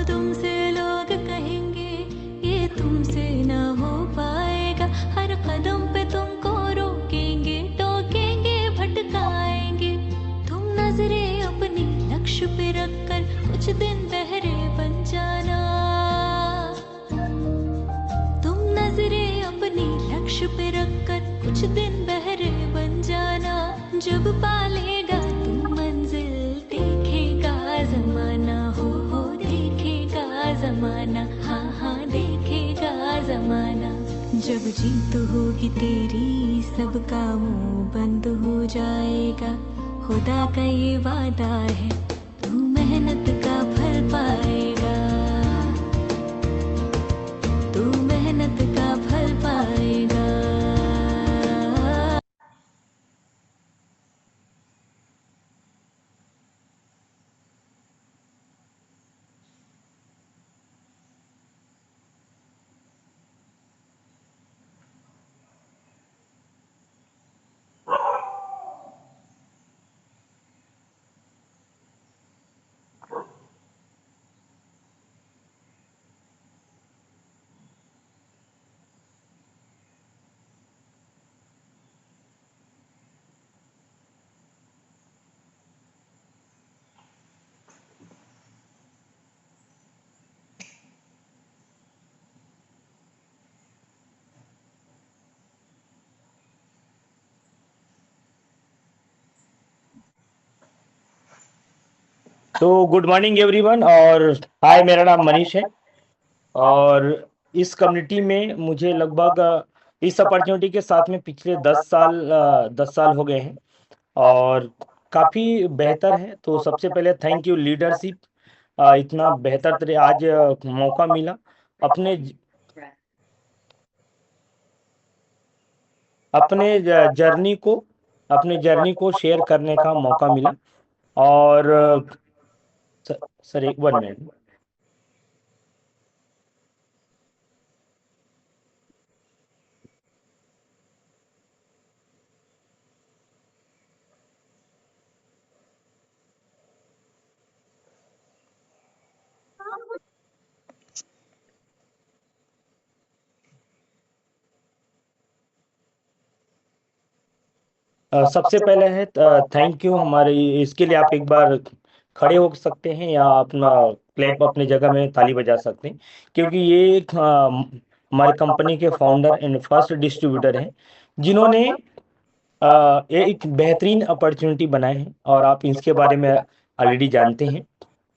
तुमसे लोग कहेंगे ये तुमसे ना हो पाएगा, हर कदम पे तुमको रोकेंगे, टोकेंगे, भटकाएंगे। तुम नजरें अपनी लक्ष्य पे रखकर कुछ दिन बहरे बन जाना। तुम नजरें अपनी लक्ष्य पे रखकर कुछ दिन बहरे बन जाना। जब पालेगा तुम मंजिल, देखेगा जमाना, हो देखेगा जमाना, हाँ हाँ देखेगा जमाना। जब जीत होगी तेरी सबका मुंह बंद हो जाएगा, खुदा का ये वादा है तू मेहनत का फल पाएगा, तू मेहनत का फल पाएगा। तो गुड मॉर्निंग एवरीवन और हाय, मेरा नाम मनीष है। और इस कम्युनिटी में मुझे लगभग इस अपॉर्चुनिटी के साथ में पिछले 10 साल हो गए हैं और काफ़ी बेहतर है। तो सबसे पहले थैंक यू लीडरशिप, इतना बेहतर तरह आज मौका मिला अपने अपने जर्नी को अपने जर्नी को शेयर करने का मौका मिला। और सर एक 1 मिनट। सबसे पहले है थैंक यू। हमारे इसके लिए आप एक बार खड़े हो सकते हैं या अपना क्लैप अपने जगह में ताली बजा सकते हैं, क्योंकि ये हमारे कंपनी के फाउंडर एंड फर्स्ट डिस्ट्रीब्यूटर हैं जिन्होंने ये एक बेहतरीन अपॉर्चुनिटी बनाए हैं और आप इसके बारे में ऑलरेडी जानते हैं।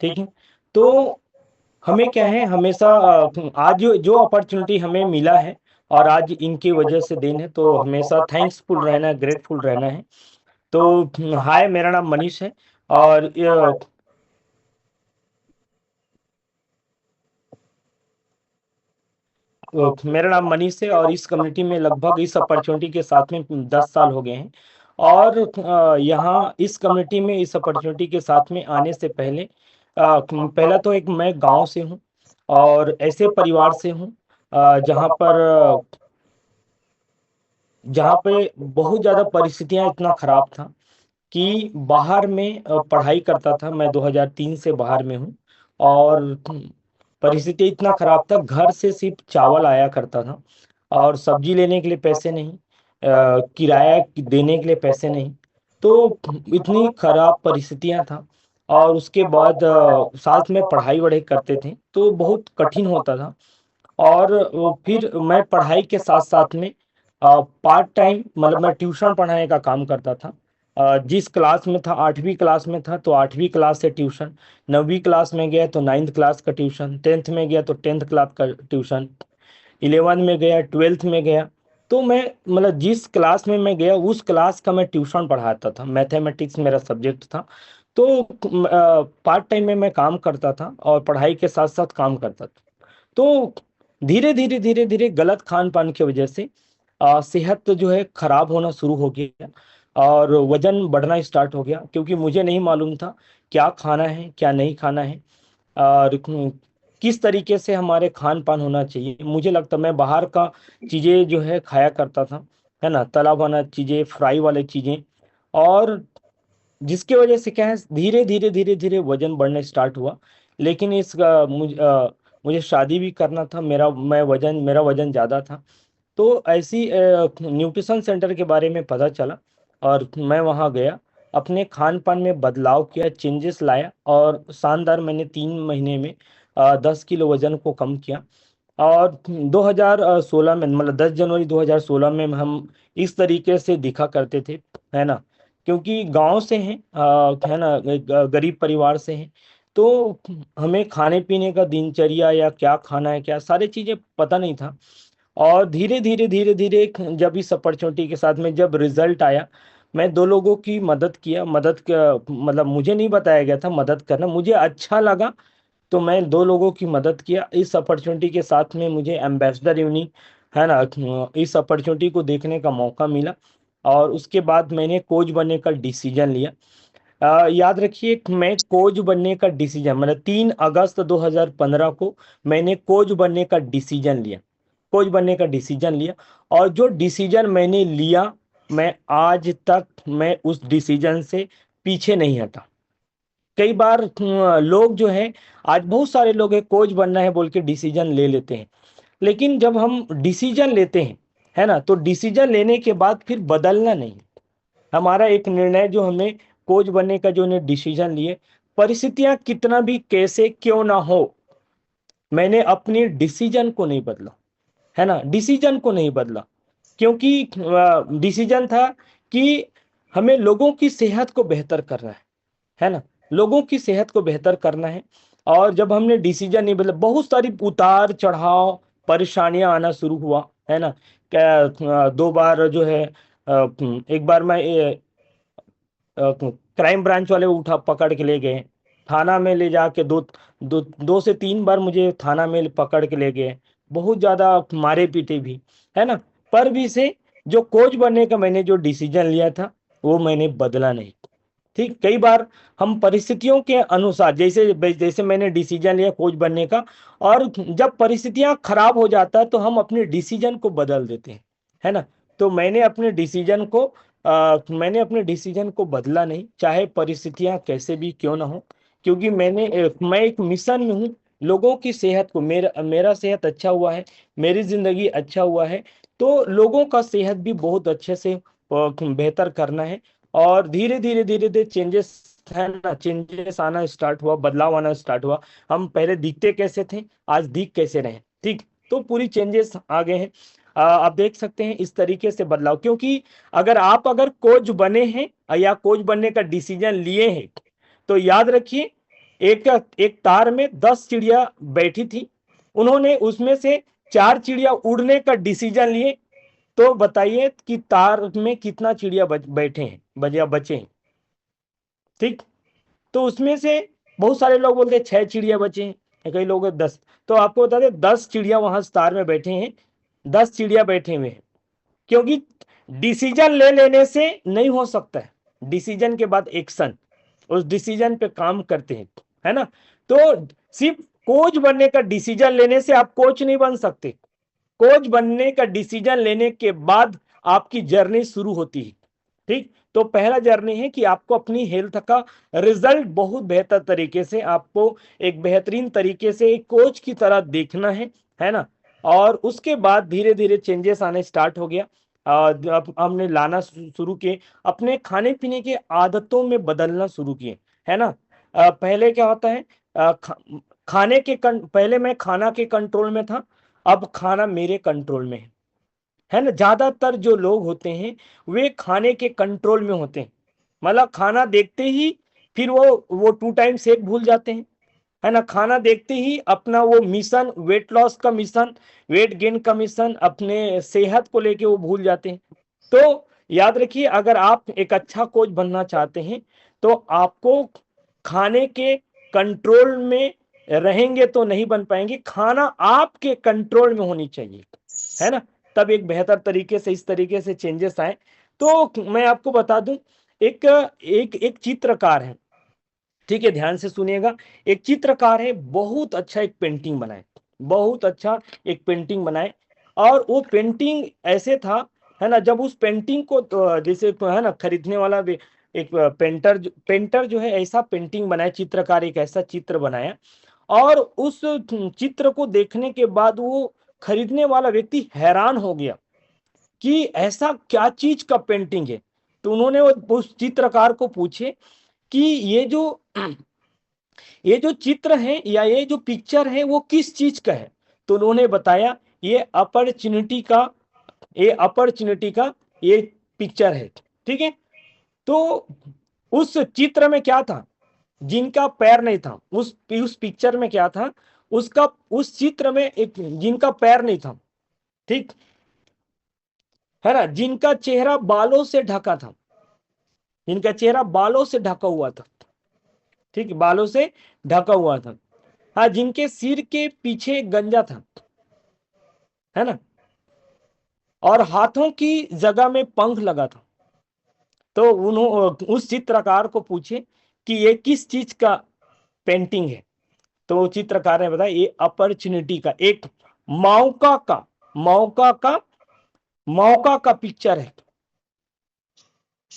ठीक है। तो हमें क्या है, हमेशा आज जो अपॉर्चुनिटी हमें मिला है और आज इनकी वजह से देन है, तो हमेशा थैंक्सफुल रहना है, ग्रेटफुल रहना है। तो हाय, मेरा नाम मनीष है और मेरा नाम मनीष है और इस कम्युनिटी में लगभग इस अपॉर्चुनिटी के साथ में 10 साल हो गए हैं। और यहाँ इस कम्युनिटी में इस अपॉर्चुनिटी के साथ में आने से पहले पहला तो एक मैं गांव से हूँ और ऐसे परिवार से हूँ जहाँ पे बहुत ज़्यादा परिस्थितियाँ इतना खराब था कि बाहर में पढ़ाई करता था। मैं 2003 से बाहर में हूँ और परिस्थिति इतना खराब था, घर से सिर्फ चावल आया करता था और सब्जी लेने के लिए पैसे नहीं, किराया देने के लिए पैसे नहीं। तो इतनी खराब परिस्थितियां था और उसके बाद साथ में पढ़ाई वढ़ाई करते थे तो बहुत कठिन होता था। और फिर मैं पढ़ाई के साथ साथ में पार्ट टाइम मतलब मैं ट्यूशन पढ़ाने का काम करता था। जिस क्लास में था 8वीं क्लास में था तो 8वीं क्लास से ट्यूशन, 9वीं क्लास में गया तो 9th क्लास का ट्यूशन, 10th में गया तो 10th क्लास का ट्यूशन, 11 में गया, 12th में गया। तो मैं मतलब जिस क्लास में मैं गया उस क्लास का मैं ट्यूशन पढ़ाता था। मैथमेटिक्स मेरा सब्जेक्ट था। तो पार्ट टाइम में मैं काम करता था और पढ़ाई के साथ साथ काम करता था। तो धीरे धीरे गलत खान पान की वजह से सेहत जो है खराब होना शुरू हो गया और वजन बढ़ना स्टार्ट हो गया, क्योंकि मुझे नहीं मालूम था क्या खाना है क्या नहीं खाना है और किस तरीके से हमारे खान पान होना चाहिए। मुझे लगता मैं बाहर का चीज़ें जो है खाया करता था, है ना, तला बना चीज़ें, फ्राई वाले चीज़ें। और जिसकी वजह से क्या है, धीरे धीरे वजन बढ़ना स्टार्ट हुआ। लेकिन मुझे शादी भी करना था, मेरा वजन ज़्यादा था। तो ऐसी न्यूट्रिशन सेंटर के बारे में पता चला और मैं वहाँ गया, अपने खान पान में बदलाव किया, चेंजेस लाया और शानदार मैंने 3 महीने में 10 किलो वजन को कम किया। और 2016 में, मतलब 10 जनवरी 2016 में हम इस तरीके से दिखा करते थे, है ना, क्योंकि गांव से हैं, है ना, एक गरीब परिवार से हैं। तो हमें खाने पीने का दिनचर्या या क्या खाना है, क्या सारी चीज़ें पता नहीं था। और धीरे धीरे जब इस अपॉर्चुनिटी के साथ में जब रिजल्ट आया, मैं 2 लोगों की मदद किया। मतलब मुझे नहीं बताया गया था मदद करना, मुझे अच्छा लगा तो मैं 2 लोगों की मदद किया। इस अपॉर्चुनिटी के साथ में मुझे एम्बेसडर यूनी, है ना, इस अपॉर्चुनिटी को देखने का मौका मिला। और उसके बाद मैंने कोच बनने का डिसीजन लिया। याद रखिए, मैं कोच बनने का डिसीजन, मतलब 3 अगस्त 2015 को मैंने कोच बनने का डिसीजन लिया। कोच बनने का डिसीजन लिया। और जो डिसीजन मैंने लिया, मैं आज तक मैं उस डिसीजन से पीछे नहीं हटा। कई बार लोग जो है, आज बहुत सारे लोग हैं कोच बनना है बोल के डिसीजन ले लेते हैं, लेकिन जब हम डिसीजन लेते हैं, है ना, तो डिसीजन लेने के बाद फिर बदलना नहीं। हमारा एक निर्णय जो हमने कोच बनने का जो ने डिसीजन लिए, परिस्थितियां कितना भी कैसे क्यों ना हो, मैंने अपनी डिसीजन को नहीं बदला, है ना, डिसीजन को नहीं बदला। क्योंकि डिसीजन था कि हमें लोगों की सेहत को बेहतर करना है ना, लोगों की सेहत को बेहतर करना है। और जब हमने डिसीजन नहीं बदला, बहुत सारी उतार चढ़ाव परेशानियां आना शुरू हुआ, है ना। क्या 2 बार जो है, एक बार मैं क्राइम ब्रांच वाले उठा पकड़ के ले गए, थाना में ले जाके 2 से 3 बार मुझे थाना में पकड़ के ले गए, बहुत ज्यादा मारे पीटे भी, है ना। पर भी से जो कोच बनने का मैंने जो डिसीजन लिया था, वो मैंने बदला नहीं। ठीक, कई बार हम परिस्थितियों के अनुसार, जैसे जैसे मैंने डिसीजन लिया कोच बनने का, और जब परिस्थितियां खराब हो जाता है तो हम अपने डिसीजन को बदल देते हैं, है ना। तो मैंने अपने डिसीजन को बदला नहीं, चाहे परिस्थितियां कैसे भी क्यों ना हो। क्योंकि मैं एक मिशन में हूँ, लोगों की सेहत को, मेरा मेरा सेहत अच्छा हुआ है, मेरी जिंदगी अच्छा हुआ है, तो लोगों का सेहत भी बहुत अच्छे से बेहतर करना है। और धीरे धीरे चेंजेस, है ना, चेंजेस आना स्टार्ट हुआ, बदलाव आना स्टार्ट हुआ। हम पहले दिखते कैसे थे, आज दिख कैसे रहे, ठीक। तो पूरी चेंजेस आ गए हैं। आप देख सकते हैं इस तरीके से बदलाव, क्योंकि अगर कोच बने हैं या कोच बनने का डिसीजन लिए हैं, तो याद रखिए, एक एक तार में 10 चिड़िया बैठी थी, उन्होंने उसमें से 4 चिड़िया उड़ने का डिसीजन लिए। तो बताइए कि तार में कितना चिड़िया बैठे हैं, बचे हैं, ठीक। तो उसमें से बहुत सारे लोग बोलते हैं 6 चिड़िया बचे हैं, कई लोग 10। तो आपको बता दें, 10 चिड़िया वहां तार में बैठे हैं, 10 चिड़िया बैठे हुए हैं। क्योंकि डिसीजन ले लेने से नहीं हो सकता है, डिसीजन के बाद एक्शन, उस डिसीजन पे काम करते हैं, है ना। तो सिर्फ कोच बनने का डिसीजन लेने से आप कोच नहीं बन सकते। कोच बनने का डिसीजन लेने के बाद आपकी जर्नी शुरू होती है, ठीक। तो पहला जर्नी है कि आपको अपनी हेल्थ का रिजल्ट बहुत बेहतर तरीके से, आपको एक बेहतरीन तरीके से एक कोच की तरह देखना है ना। और उसके बाद धीरे धीरे चेंजेस आने स्टार्ट हो गया। अब हमने लाना शुरू किए, अपने खाने पीने के आदतों में बदलना शुरू किए, है ना। पहले क्या होता है, खाने के पहले मैं खाना के कंट्रोल में था, अब खाना मेरे कंट्रोल में है ना। ज्यादातर जो लोग होते हैं, वे खाने के कंट्रोल में होते हैं, मतलब खाना देखते ही फिर वो 2 टाइम शेक भूल जाते हैं, है ना। खाना देखते ही अपना वो मिशन, वेट लॉस का मिशन, वेट गेन का मिशन, अपने सेहत को लेके वो भूल जाते हैं। तो याद रखिए, अगर आप एक अच्छा कोच बनना चाहते हैं, तो आपको खाने के कंट्रोल में रहेंगे तो नहीं बन पाएंगे, खाना आपके कंट्रोल में होनी चाहिए, है ना। तब एक बेहतर तरीके से, इस तरीके से चेंजेस आए। तो मैं आपको बता दूं, एक एक एक चित्रकार है, ठीक है, ध्यान से सुनिएगा। एक चित्रकार है, बहुत अच्छा एक पेंटिंग बनाए, बहुत अच्छा एक पेंटिंग बनाए। और वो पेंटिंग ऐसे था, है ना, जब उस पेंटिंग को जैसे है ना, खरीदने वाला एक पेंटर जो है ऐसा पेंटिंग बनाया, चित्रकार एक ऐसा चित्र बनाया, और उस चित्र को देखने के बाद वो खरीदने वाला व्यक्ति हैरान हो गया कि ऐसा क्या चीज का पेंटिंग है। तो उन्होंने उस चित्रकार को पूछे कि ये जो चित्र है या ये जो पिक्चर है वो किस चीज का है। तो उन्होंने बताया ये अपॉर्चुनिटी का ये पिक्चर है। ठीक है। तो उस चित्र में क्या था, जिनका पैर नहीं था, उस पिक्चर में क्या था, उसका उस चित्र में एक जिनका पैर नहीं था, ठीक है ना, जिनका चेहरा बालों से ढका था, जिनका चेहरा बालों से ढका हुआ था, ठीक, बालों से ढका हुआ था, हाँ, जिनके सिर के पीछे गंजा था, है ना, और हाथों की जगह में पंख लगा था। तो उन्होंने उस चित्रकार को पूछे कि ये किस चीज का पेंटिंग है। तो वो चित्रकार ने बताया ये अपॉर्चुनिटी का, एक मौका का मौका का मौका का पिक्चर है।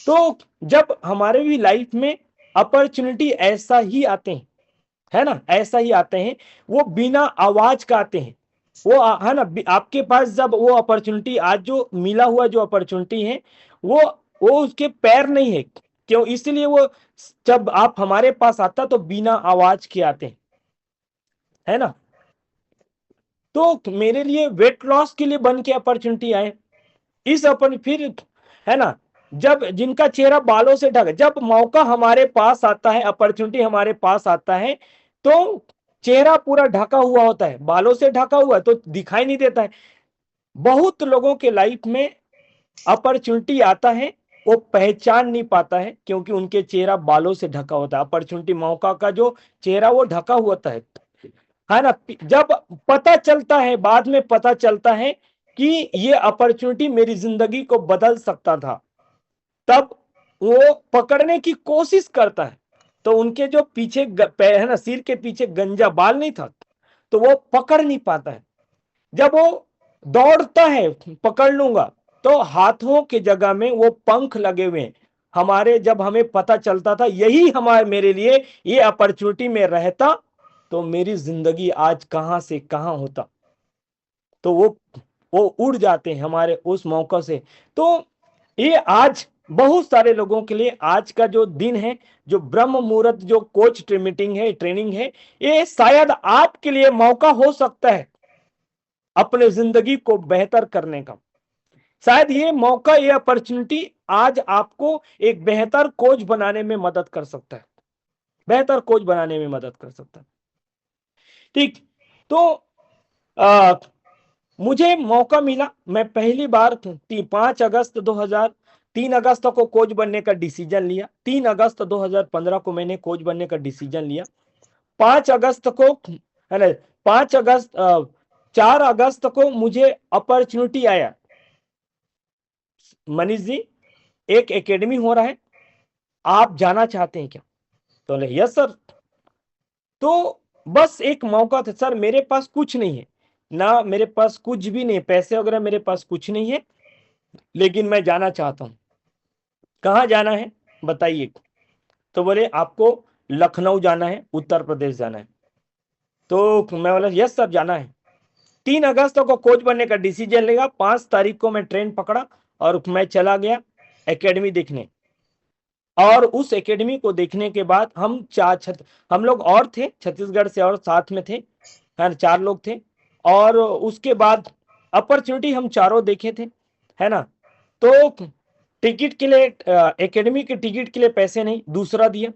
तो जब हमारे भी लाइफ में अपॉर्चुनिटी ऐसा ही आते हैं, है ना, ऐसा ही आते हैं, वो बिना आवाज का आते हैं, वो है ना, आपके पास जब वो अपॉर्चुनिटी आज जो मिला हुआ जो अपॉर्चुनिटी है वो वो उसके पैर नहीं है, क्यों, इसलिए वो जब आप हमारे पास आता तो बिना आवाज के आते हैं, है ना। तो मेरे लिए वेट लॉस के लिए बन के अपॉर्चुनिटी आए, इस अपन फिर, है ना, जब जिनका चेहरा बालों से ढका, जब मौका हमारे पास आता है, अपॉर्चुनिटी हमारे पास आता है, तो चेहरा पूरा ढका हुआ होता है, बालों से ढका हुआ तो दिखाई नहीं देता है। बहुत लोगों के लाइफ में अपॉर्चुनिटी आता है, वो पहचान नहीं पाता है क्योंकि उनके चेहरा बालों से ढका होता है, अपॉर्चुनिटी मौका का जो चेहरा वो ढका होता है ना। जब पता चलता है, बाद में पता चलता है कि ये अपॉर्चुनिटी मेरी जिंदगी को बदल सकता था, तब वो पकड़ने की कोशिश करता है। तो उनके जो पीछे है ना, सिर के पीछे गंजा बाल नहीं था, तो वो पकड़ नहीं पाता है। जब वो दौड़ता है पकड़ लूंगा, तो हाथों के जगह में वो पंख लगे हुए हैं हमारे। जब हमें पता चलता था यही हमारे मेरे लिए ये अपॉर्चुनिटी में रहता, तो मेरी जिंदगी आज कहां से कहां होता। तो वो उड़ जाते हैं हमारे उस मौका से। तो ये आज बहुत सारे लोगों के लिए आज का जो दिन है, जो ब्रह्म मुहूर्त जो कोच मीटिंग है, ट्रेनिंग है, ये शायद आपके लिए मौका हो सकता है अपने जिंदगी को बेहतर करने का। शायद ये मौका, ये अपॉर्चुनिटी आज आपको एक बेहतर कोच बनाने में मदद कर सकता है, बेहतर कोच बनाने में मदद कर सकता है। ठीक। तो आ, मुझे मौका मिला, मैं पहली बार 5 अगस्त 2000 3 अगस्त को कोच बनने का डिसीजन लिया, 3 अगस्त 2015 को मैंने कोच बनने का डिसीजन लिया। 5 अगस्त को, है ना, 5 अगस्त 4 अगस्त को मुझे अपॉर्चुनिटी आया, मनीष जी एक एकेडमी हो रहा है, आप जाना चाहते हैं क्या? तो यस सर। तो बस एक मौका था सर, मेरे पास कुछ नहीं है ना, मेरे पास कुछ भी नहीं, पैसे वगैरह मेरे पास कुछ नहीं है, लेकिन मैं जाना चाहता हूं। कहाँ जाना है बताइए? तो बोले आपको लखनऊ जाना है, उत्तर प्रदेश जाना है। तो मैं बोला यस सर जाना है। 3 अगस्त को कोच बनने का डिसीजन लेगा, 5 तारीख को मैं ट्रेन पकड़ा और मैं चला गया एकेडमी देखने। और उस एकेडमी को देखने के बाद हम लोग और थे छत्तीसगढ़ से, और साथ में थे, है 4 लोग थे। और उसके बाद अपॉर्चुनिटी हम चारों देखे थे, है ना। तो टिकट के लिए, एकेडमी के टिकट के लिए पैसे नहीं, दूसरा दिया,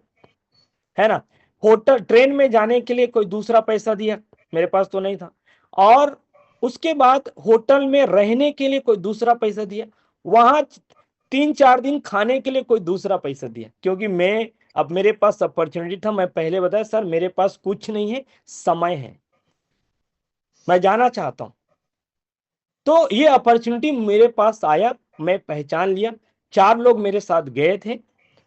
है ना। होटल ट्रेन में जाने के लिए कोई दूसरा पैसा दिया, मेरे पास तो नहीं था। और उसके बाद होटल में रहने के लिए कोई दूसरा पैसा दिया, वहां 3-4 दिन खाने के लिए कोई दूसरा पैसा दिया, क्योंकि मैं, अब मेरे पास अपॉर्चुनिटी था, मैं पहले बताया सर मेरे पास कुछ नहीं है, समय है, मैं जाना चाहता हूं। तो ये अपॉर्चुनिटी मेरे पास आया, मैं पहचान लिया। 4 लोग मेरे साथ गए थे,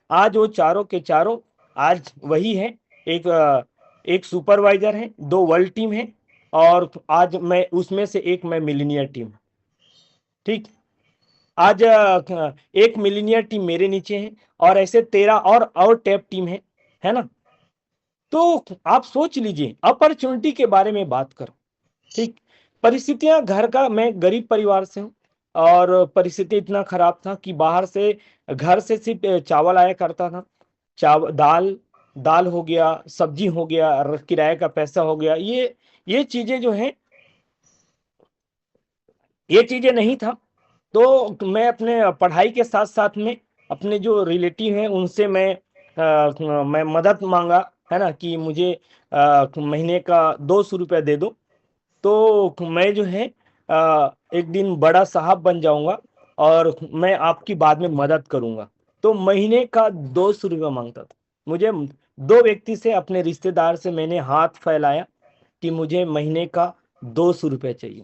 आज वो चारों के चारों आज वही है। एक सुपरवाइजर है, 2 वर्ल्ड टीम है, और आज मैं उसमें से एक, मैं मिलीनियर टीम। ठीक। आज एक मिलीनियर टीम मेरे नीचे है, और ऐसे 13 और टैप टीम है ना। तो आप सोच लीजिए, अपॉर्चुनिटी के बारे में बात करो। ठीक, परिस्थितियां घर का, मैं गरीब परिवार से हूँ और परिस्थिति इतना खराब था कि बाहर से, घर से सिर्फ चावल आया करता था। चावल, दाल, दाल हो गया, सब्जी हो गया, किराए का पैसा हो गया, ये चीजें जो है, ये चीजें नहीं था। तो मैं अपने पढ़ाई के साथ साथ में अपने जो रिलेटिव हैं उनसे मैं मदद मांगा, है ना, कि मुझे महीने का 200 रुपया दे दो, तो मैं जो है एक दिन बड़ा साहब बन जाऊंगा और मैं आपकी बाद में मदद करूंगा। तो महीने का 200 रुपया मांगता था मुझे। दो व्यक्ति से, अपने रिश्तेदार से मैंने हाथ फैलाया कि मुझे महीने का 200 रुपया चाहिए,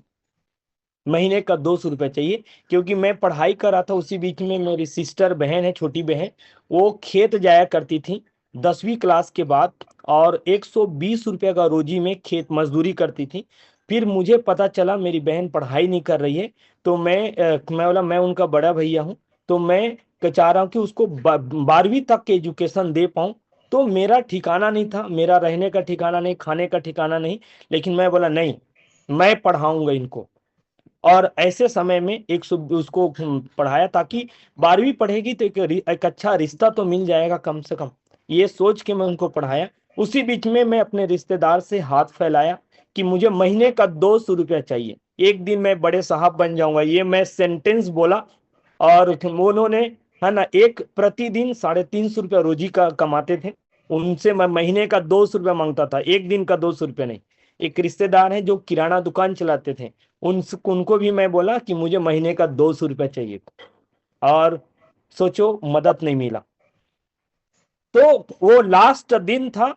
महीने का 200 रुपये चाहिए। क्योंकि मैं पढ़ाई कर रहा था, उसी बीच में मेरी सिस्टर बहन है, छोटी बहन, वो खेत जाया करती थी 10वीं क्लास के बाद, और 120 रुपये का रोजी में खेत मजदूरी करती थी। फिर मुझे पता चला मेरी बहन पढ़ाई नहीं कर रही है, तो मैं बोला, मैं उनका बड़ा भैया हूँ, तो मैं चाह रहा हूँ कि उसको 12वीं तक के एजुकेशन दे पाऊँ। तो मेरा ठिकाना नहीं था, मेरा रहने का ठिकाना नहीं, खाने का ठिकाना नहीं, लेकिन मैं बोला नहीं, मैं पढ़ाऊंगा इनको। और ऐसे समय में उसको पढ़ाया, ताकि 12वीं पढ़ेगी तो एक अच्छा रिश्ता तो मिल जाएगा कम से कम, ये सोच के मैं उनको पढ़ाया। उसी बीच में मैं अपने रिश्तेदार से हाथ फैलाया कि मुझे महीने का 200 रुपया चाहिए, एक दिन मैं बड़े साहब बन जाऊंगा, ये मैं सेंटेंस बोला। और उन्होंने, है ना, एक प्रतिदिन 350 रुपया रोजी का कमाते थे, उनसे मैं महीने का 200 रुपया मांगता था, एक दिन का 200 रुपया नहीं। एक रिश्तेदार है जो किराना दुकान चलाते थे, उनको भी मैं बोला कि मुझे महीने का 200 रुपया चाहिए, और सोचो, मदद नहीं मिला। तो वो लास्ट दिन था,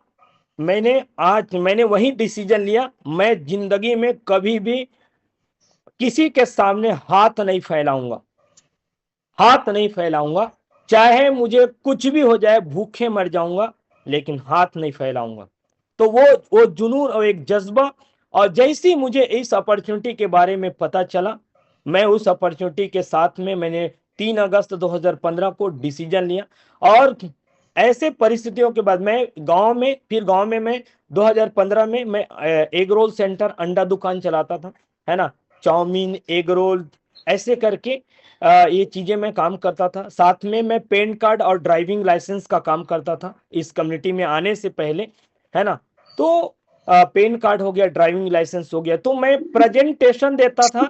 मैंने वही डिसीजन लिया, मैं जिंदगी में कभी भी किसी के सामने हाथ नहीं फैलाऊंगा, हाथ नहीं फैलाऊंगा, चाहे मुझे कुछ भी हो जाए, भूखे मर जाऊंगा, लेकिन हाथ नहीं फैलाऊंगा। तो वो जुनून और एक जज्बा, और जैसे ही मुझे इस अपॉर्चुनिटी के बारे में पता चला, मैं उस अपॉर्चुनिटी के साथ में मैंने 3 अगस्त 2015 को डिसीजन लिया। और ऐसे परिस्थितियों के बाद मैं गांव में मैं 2015 में मैं एग रोल सेंटर, अंडा दुकान चलाता था, है ना, चाउमीन, एग रोल, ऐसे करके ये चीजें मैं काम करता था। साथ में मैं पैन कार्ड और ड्राइविंग लाइसेंस का काम करता था इस कम्युनिटी में आने से पहले, है ना। तो पैन कार्ड हो गया, ड्राइविंग लाइसेंस हो गया, तो मैं प्रेजेंटेशन देता था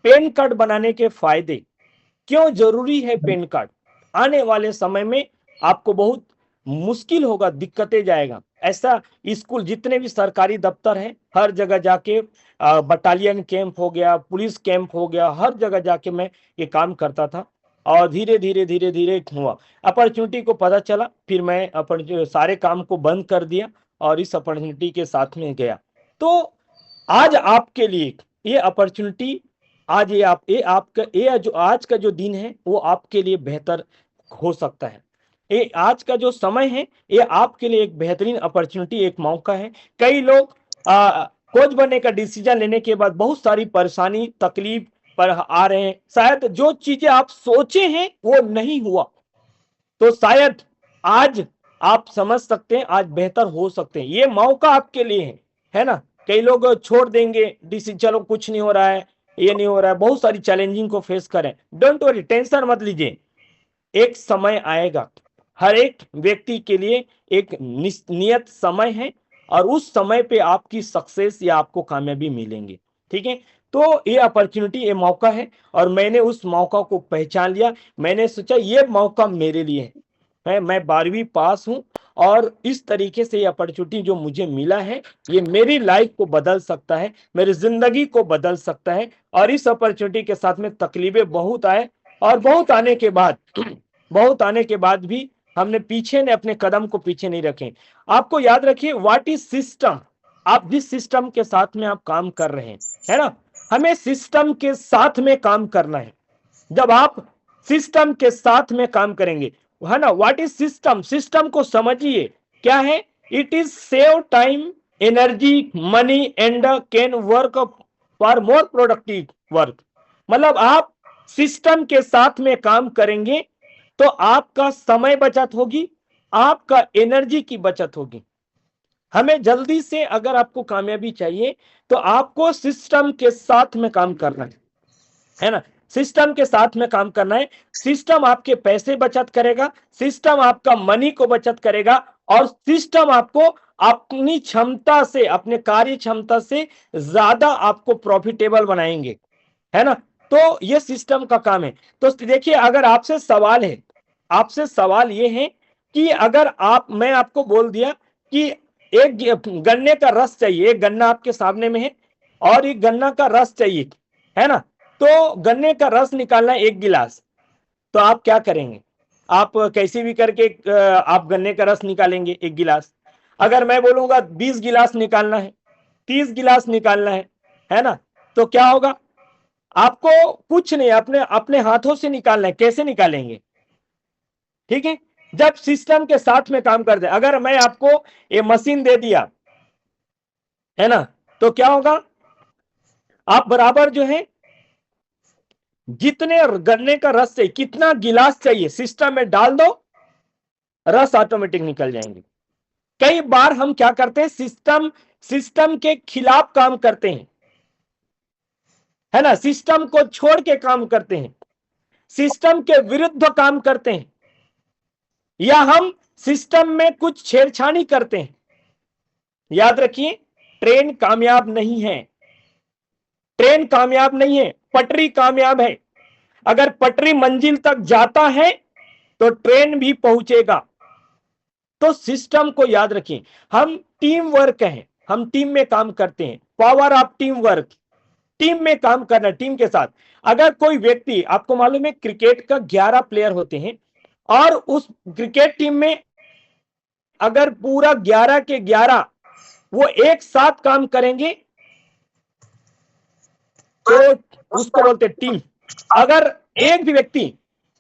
पैन कार्ड बनाने के फायदे, क्यों जरूरी है पैन कार्ड, आने वाले समय में आपको बहुत मुश्किल होगा, दिक्कतें जाएगा। ऐसा स्कूल, जितने भी सरकारी दफ्तर हैं, हर जगह जाके, बटालियन कैंप हो गया, पुलिस कैंप हो गया, हर जगह जाके मैं ये काम करता था। और धीरे धीरे धीरे धीरे हुआ, अपॉर्चुनिटी को पता चला, फिर मैं अपन सारे काम को बंद कर दिया और इस अपॉर्चुनिटी के साथ में गया। तो आज आपके लिए ये अपॉर्चुनिटी, आज ये आपका, ये जो आज का जो दिन है, वो आपके लिए बेहतर हो सकता है। ये आज का जो समय है, ये आपके लिए एक बेहतरीन अपॉर्चुनिटी, एक मौका है। कई लोग कोच बनने का डिसीजन लेने के बाद बहुत सारी परेशानी, तकलीफ पर आ रहे हैं, शायद जो चीजें आप सोचे हैं वो नहीं हुआ, तो शायद आज आप समझ सकते हैं, आज बेहतर हो सकते हैं, ये मौका आपके लिए है ना। कई लोग छोड़ देंगे डिसीजन, चलो कुछ नहीं हो रहा है, ये नहीं हो रहा है, बहुत सारी चैलेंजिंग को फेस करें, डोंट वरी, टेंशन मत लीजिए, एक समय आएगा, हर एक व्यक्ति के लिए एक नियत समय है, और उस समय पे आपकी सक्सेस या आपको कामयाबी मिलेंगे। ठीक है, तो ये अपॉर्चुनिटी, ये मौका है, और मैंने उस मौका को पहचान लिया। मैंने सोचा ये मौका मेरे लिए है, मैं 12वीं पास हूं, और इस तरीके से ये अपॉर्चुनिटी जो मुझे मिला है, ये मेरी लाइफ को बदल सकता है, मेरी जिंदगी को बदल सकता है। और इस अपॉर्चुनिटी के साथ में तकलीफें बहुत आए, और बहुत आने के बाद बहुत आने के बाद भी हमने पीछे ने अपने कदम को पीछे नहीं रखे। आपको याद रखिए, व्हाट इज सिस्टम, आप जिस सिस्टम के साथ में आप काम कर रहे हैं, है ना, हमें सिस्टम के साथ में काम करना है। जब आप सिस्टम के साथ में काम करेंगे, है ना, व्हाट इज सिस्टम, सिस्टम को समझिए, क्या है, it is save time, energy, money and can work for more productive work. मतलब आप सिस्टम के साथ में काम करेंगे तो आपका समय बचत होगी, आपका एनर्जी की बचत होगी, हमें जल्दी से अगर आपको कामयाबी चाहिए तो आपको सिस्टम के साथ में काम करना है ना, सिस्टम के साथ में काम करना है। सिस्टम आपके पैसे बचत करेगा, सिस्टम आपका मनी को बचत करेगा, और सिस्टम आपको अपनी क्षमता से, अपने कार्य क्षमता से ज्यादा आपको प्रॉफिटेबल बनाएंगे, है ना। तो ये सिस्टम का काम है। तो देखिए, अगर आपसे सवाल है, आपसे सवाल ये है कि अगर मैं आपको बोल दिया कि एक गन्ने का रस चाहिए, एक गन्ना आपके सामने में है और एक गन्ना का रस चाहिए, है ना, तो गन्ने का रस निकालना है 1 गिलास, तो आप क्या करेंगे? आप कैसे भी करके आप गन्ने का रस निकालेंगे 1 गिलास। अगर मैं बोलूंगा 20 गिलास निकालना है, 30 गिलास निकालना है ना, तो क्या होगा? आपको कुछ नहीं, अपने अपने हाथों से निकालना है। कैसे निकालेंगे? ठीक है, जब सिस्टम के साथ में काम करते हैं। अगर मैं आपको ये मशीन दे दिया, है ना, तो क्या होगा? आप बराबर जो है, जितने गन्ने का रस चाहिए, कितना गिलास चाहिए, सिस्टम में डाल दो, रस ऑटोमेटिक निकल जाएंगे। कई बार हम क्या करते हैं, सिस्टम के खिलाफ काम करते हैं, है ना, सिस्टम को छोड़ के काम करते हैं, सिस्टम के विरुद्ध काम करते हैं, या हम सिस्टम में कुछ छेड़छाड़ी करते हैं। याद रखिए, ट्रेन कामयाब नहीं है, ट्रेन कामयाब नहीं है, पटरी कामयाब है। अगर पटरी मंजिल तक जाता है तो ट्रेन भी पहुंचेगा। तो सिस्टम को याद रखिए, हम टीम वर्क हैं, हम टीम में काम करते हैं। Power of team work, team में काम करना, टीम के साथ। अगर कोई व्यक्ति, आपको मालूम है क्रिकेट का 11 प्लेयर होते हैं, और उस क्रिकेट टीम में अगर पूरा 11 के 11 वो एक साथ काम करेंगे तो उसको बोलते हैं टीम। अगर एक भी व्यक्ति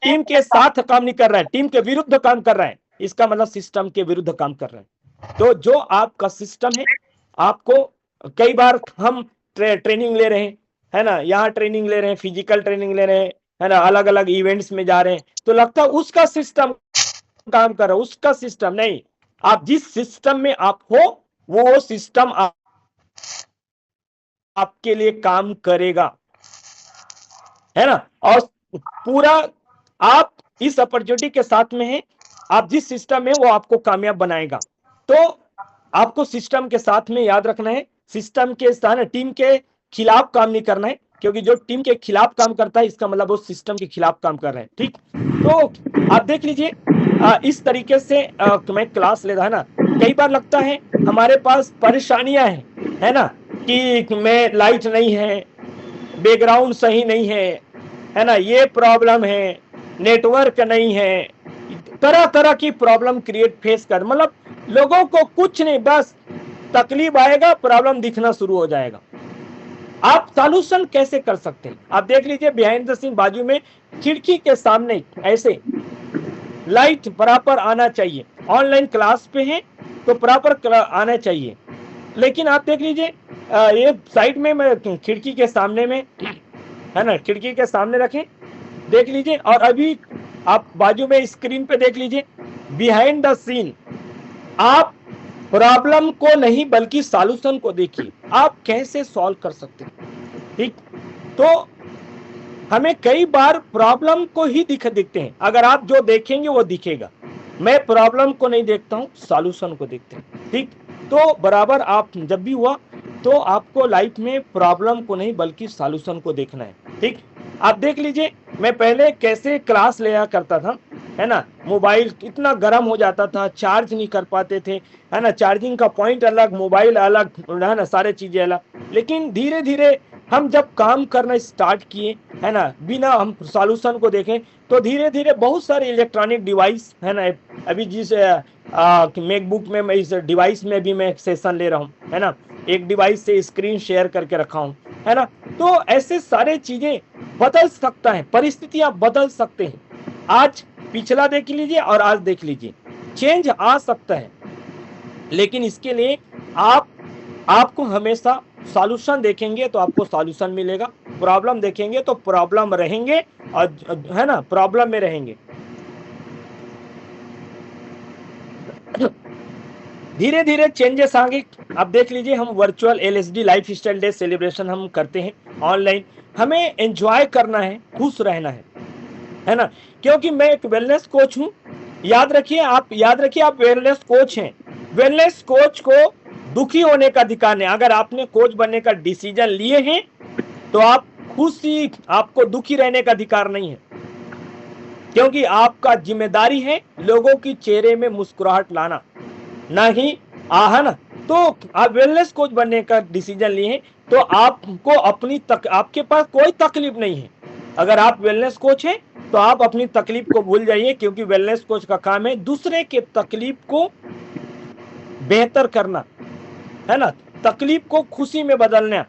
टीम के साथ काम नहीं कर रहा है, टीम के विरुद्ध काम कर रहा है, इसका मतलब सिस्टम के विरुद्ध काम कर रहा है। तो जो आपका सिस्टम है, आपको कई बार हम ट्रेनिंग ले रहे हैं, है ना, यहाँ ट्रेनिंग ले रहे हैं, फिजिकल ट्रेनिंग ले रहे हैं, है ना, अलग अलग इवेंट्स में जा रहे हैं, तो लगता है उसका सिस्टम काम कर रहा है, उसका सिस्टम नहीं। आप जिस सिस्टम में आप हो, वो सिस्टम आपके लिए काम करेगा, है ना। और पूरा आप इस अपॉर्चुनिटी के साथ में हैं, आप जिस सिस्टम में, वो आपको कामयाब बनाएगा। तो आपको सिस्टम के साथ में याद रखना है, सिस्टम के साथ, टीम के खिलाफ काम नहीं करना है, क्योंकि जो टीम के खिलाफ काम करता है, इसका मतलब वो सिस्टम के खिलाफ काम कर रहे हैं। ठीक, तो आप देख लीजिए, इस तरीके से मैं क्लास ले रहा है ना। कई बार लगता है हमारे पास परेशानियां हैं, है ना, कि मैं लाइट नहीं है, बैकग्राउंड सही नहीं है ना, ये प्रॉब्लम है, नेटवर्क नहीं है, तरह तरह की प्रॉब्लम क्रिएट फेस कर, मतलब लोगों को कुछ नहीं, बस तकलीफ आएगा, प्रॉब्लम दिखना शुरू हो जाएगा। आप सॉल्यूशन कैसे कर सकते हैं? आप देख लीजिए, बिहाइंड द सीन, बाजू में खिड़की के सामने ऐसे लाइट प्रॉपर आना चाहिए। ऑनलाइन क्लास पे है तो प्रॉपर आना चाहिए, लेकिन आप देख लीजिए, ये साइड में मैं खिड़की के सामने में, है ना, खिड़की के सामने रखें, देख लीजिए। और अभी आप बाजू में स्क्रीन पे देख लीजिए, बिहाइंड द सीन आप प्रॉब्लम को नहीं बल्कि सॉल्यूशन को देखिए, आप कैसे सॉल्व कर सकते हैं। ठीक, तो हमें कई बार प्रॉब्लम को ही दिखते हैं। अगर आप जो देखेंगे वो दिखेगा, मैं प्रॉब्लम को नहीं देखता हूं, सॉल्यूशन को देखते हैं। ठीक, तो बराबर आप जब भी हुआ तो आपको लाइफ में प्रॉब्लम को नहीं बल्कि सॉल्यूशन को देखना है। ठीक, आप देख लीजिए, मैं पहले कैसे क्लास लिया करता था, है ना, मोबाइल इतना गर्म हो जाता था, चार्ज नहीं कर पाते थे, है ना, चार्जिंग का पॉइंट अलग, मोबाइल अलग, है ना, सारे चीजें अलग। लेकिन धीरे धीरे हम जब काम करना स्टार्ट किए, है ना, बिना हम सॉल्यूशन को देखें, तो धीरे धीरे बहुत सारे इलेक्ट्रॉनिक डिवाइस, है ना, अभी जिस मैकबुक में मैं इस डिवाइस में भी मैं सेशन ले रहा हूँ, है ना, एक डिवाइस से स्क्रीन शेयर करके रखा हूँ, है ना। तो ऐसे सारे चीजें बदल सकता है, परिस्थितियां बदल सकते हैं। आज पिछला देख लीजिए और आज देख लीजिए, चेंज आ सकता है, लेकिन इसके लिए आपको हमेशा सॉल्यूशन देखेंगे तो आपको सॉल्यूशन मिलेगा, प्रॉब्लम देखेंगे तो प्रॉब्लम रहेंगे, और है ना, प्रॉब्लम में रहेंगे। धीरे धीरे चेंजेस आगे। आप देख लीजिए, हम virtual LSD life style day celebration हम करते हैं ऑनलाइन। हमें एंजॉय करना है, खुश रहना है ना, क्योंकि मैं एक वेलनेस कोच हूँ। याद रखिए आप वेलनेस कोच हैं। वेलनेस कोच को दुखी होने का अधिकार नहीं। अगर आपने कोच बनने का डिसीजन लिए हैं तो आप खुशी, आपको दुखी रहने का अधिकार नहीं है, क्योंकि आपका जिम्मेदारी है लोगों की चेहरे में मुस्कुराहट लाना, नहीं है ना। तो आप वेलनेस कोच बनने का डिसीजन लिए हैं तो आपको आपके पास कोई तकलीफ नहीं है। अगर आप वेलनेस कोच हैं तो आप अपनी तकलीफ को भूल जाइए, क्योंकि वेलनेस कोच का काम है दूसरे के तकलीफ को बेहतर करना, है ना, तकलीफ को खुशी में बदलना।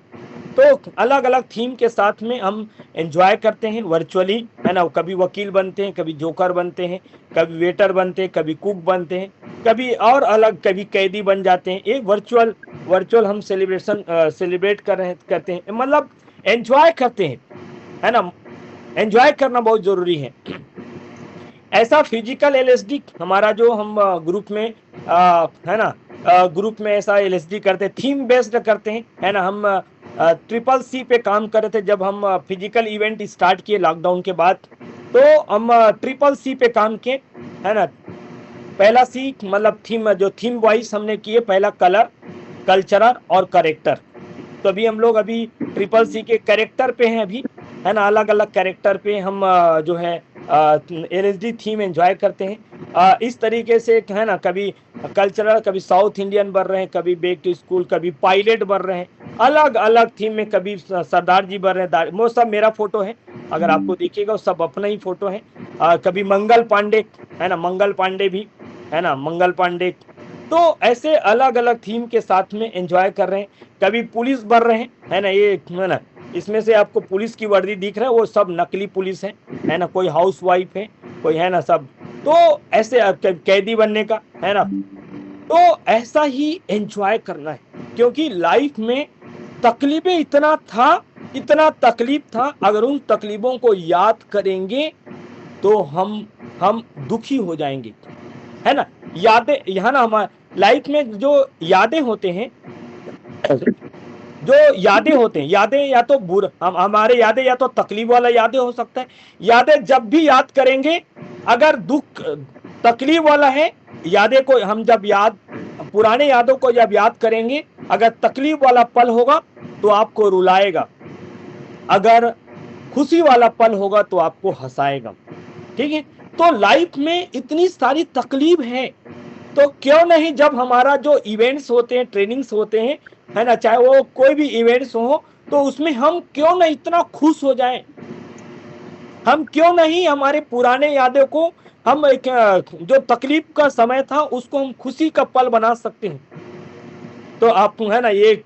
तो अलग अलग थीम के साथ में हम एंजॉय करते हैं वर्चुअली, है ना। कभी वकील बनते हैं, कभी जोकर बनते हैं, कभी वेटर बनते हैं, कभी कुक बनते हैं, कभी और अलग, कभी कैदी बन जाते हैं। एक वर्चुअल हम सेलिब्रेट करते हैं, मतलब एंजॉय करते हैं, है ना। एंजॉय करना बहुत जरूरी है। ऐसा फिजिकल LSD हमारा जो हम ग्रुप में है ना, ग्रुप में ऐसा LSD करते हैं, थीम बेस्ड करते हैं, है ना। हम CCC पे काम कर रहे थे जब हम फिजिकल इवेंट स्टार्ट किए लॉकडाउन के बाद, तो हम CCC पे काम किए, है ना। पहला C मतलब थीम वाइज हमने किए, पहला कलर, कल्चरल और करेक्टर। तो अभी हम लोग CCC के करेक्टर पे हैं अभी, है ना। अलग अलग कैरेक्टर पे हम जो है LSD थीम एंजॉय करते हैं। इस तरीके से, है ना, कभी कल्चरल, कभी साउथ इंडियन बन रहे हैं, कभी बैक टू स्कूल, कभी पायलट बन रहे हैं, अलग अलग थीम में, कभी सरदार जी बन रहे हैं। वो सब मेरा फोटो है, अगर आपको देखिएगा वो सब अपना ही फोटो है। कभी मंगल पांडे, है ना, मंगल पांडे भी, है ना, मंगल पांडे। तो ऐसे अलग अलग थीम के साथ में एंजॉय कर रहे हैं। कभी पुलिस बन रहे हैं, है ना, ये, है ना, इसमें से आपको पुलिस की वर्दी दिख रहा है, वो सब नकली पुलिस है ना। कोई हाउस वाइफ है, कोई, है ना, सब। तो ऐसे कैदी बनने का, है ना। तो ऐसा ही एंजॉय करना है, क्योंकि लाइफ में तकलीफें इतना तकलीफ था, अगर उन तकलीफों को याद करेंगे तो हम दुखी हो जाएंगे, है ना। यादें, यहाँ ना, हमारे लाइफ में जो यादें होते हैं, यादें या तो हमारे यादें या तो तकलीफ वाला यादें हो सकता है। यादें जब भी याद करेंगे, अगर दुख तकलीफ वाला है, यादें को हम जब पुराने यादों को जब याद करेंगे, अगर तकलीफ वाला पल होगा तो आपको रुलाएगा, अगर खुशी वाला पल होगा तो आपको हंसाएगा, ठीक है। तो लाइफ में इतनी सारी तकलीफ है, तो क्यों नहीं जब हमारा जो इवेंट्स होते हैं, ट्रेनिंग्स होते हैं, है ना, चाहे वो कोई भी इवेंट्स हो, तो उसमें हम क्यों नहीं इतना खुश हो जाएं। हम क्यों नहीं हमारे पुराने यादों को, हम एक जो तकलीफ का समय था उसको हम खुशी का पल बना सकते हैं। तो आप, है ना, ये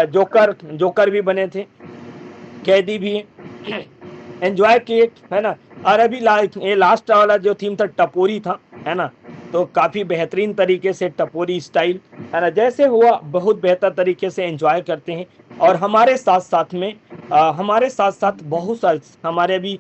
जोकर भी बने थे, कैदी भी है, एंजॉय किए, है ना। और अभी ये लास्ट वाला जो थीम था टपोरी था, है ना। तो काफी बेहतरीन तरीके से टपोरी स्टाइल, है ना, जैसे हुआ बहुत बेहतर तरीके से एंजॉय करते हैं। और हमारे साथ साथ बहुत सारे हमारे अभी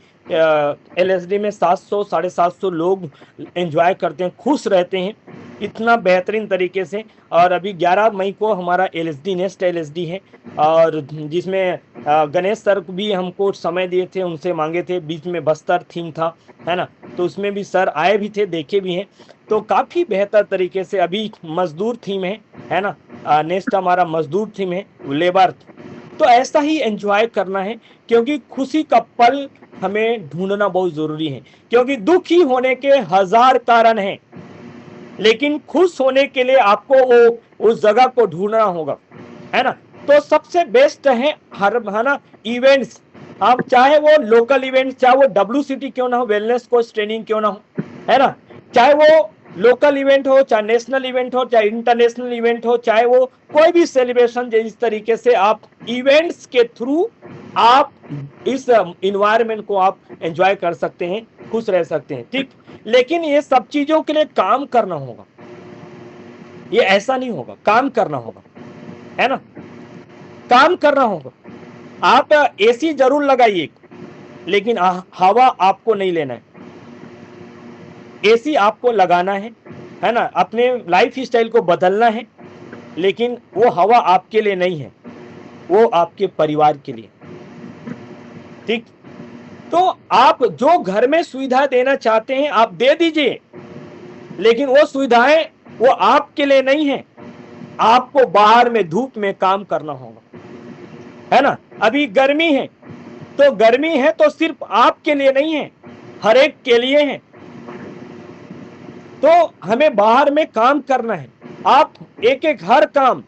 LSD में 700 750 लोग एंजॉय करते हैं, खुश रहते हैं इतना बेहतरीन तरीके से। और अभी 11 मई को हमारा नेक्स्ट LSD है, और जिसमें गणेश सर भी हमको समय दिए थे, उनसे मांगे थे। बीच में बस्तर थीम था, है ना, तो उसमें भी सर आए भी थे, देखे भी हैं। तो काफ़ी बेहतर तरीके से अभी मजदूर थीम है ना, नेक्स्ट हमारा मजदूर थीम है, लेबर। तो ऐसा ही एंजॉय करना है, क्योंकि खुशी का पल हमें ढूंढना बहुत ज़रूरी है, क्योंकि दुखी होने के 1000 कारण हैं, लेकिन खुश होने के लिए आपको वो उस जगह को ढूंढना होगा, है ना। तो सबसे बेस्ट है है ना, इवेंट्स। आप चाहे वो लोकल इवेंट, चाहे वो WCT क्यों ना हो, वेलनेस कोच ट्रेनिंग क्यों ना हो, है ना, चाहे वो लोकल इवेंट हो, चाहे नेशनल इवेंट हो, चाहे इंटरनेशनल इवेंट हो, चाहे वो कोई भी सेलिब्रेशन, जिस तरीके से आप इवेंट्स के थ्रू आप इस इन्वायरमेंट को आप एंजॉय कर सकते हैं, खुश रह सकते हैं, ठीक। लेकिन ये सब चीजों के लिए काम करना होगा, ये ऐसा नहीं होगा, काम करना होगा, है ना, काम करना होगा। आप AC जरूर लगाइए, लेकिन हवा आपको नहीं लेना है, AC आपको लगाना है, है ना, अपने लाइफ स्टाइल को बदलना है, लेकिन वो हवा आपके लिए नहीं है, वो आपके परिवार के लिए। ठीक, तो आप जो घर में सुविधा देना चाहते हैं आप दे दीजिए, लेकिन वो सुविधाएं वो आपके लिए नहीं है, आपको बाहर में धूप में काम करना होगा, है ना। अभी गर्मी है, तो गर्मी है तो सिर्फ आपके लिए नहीं है, हर एक के लिए है। तो हमें बाहर में काम करना है, आप एक एक हर काम,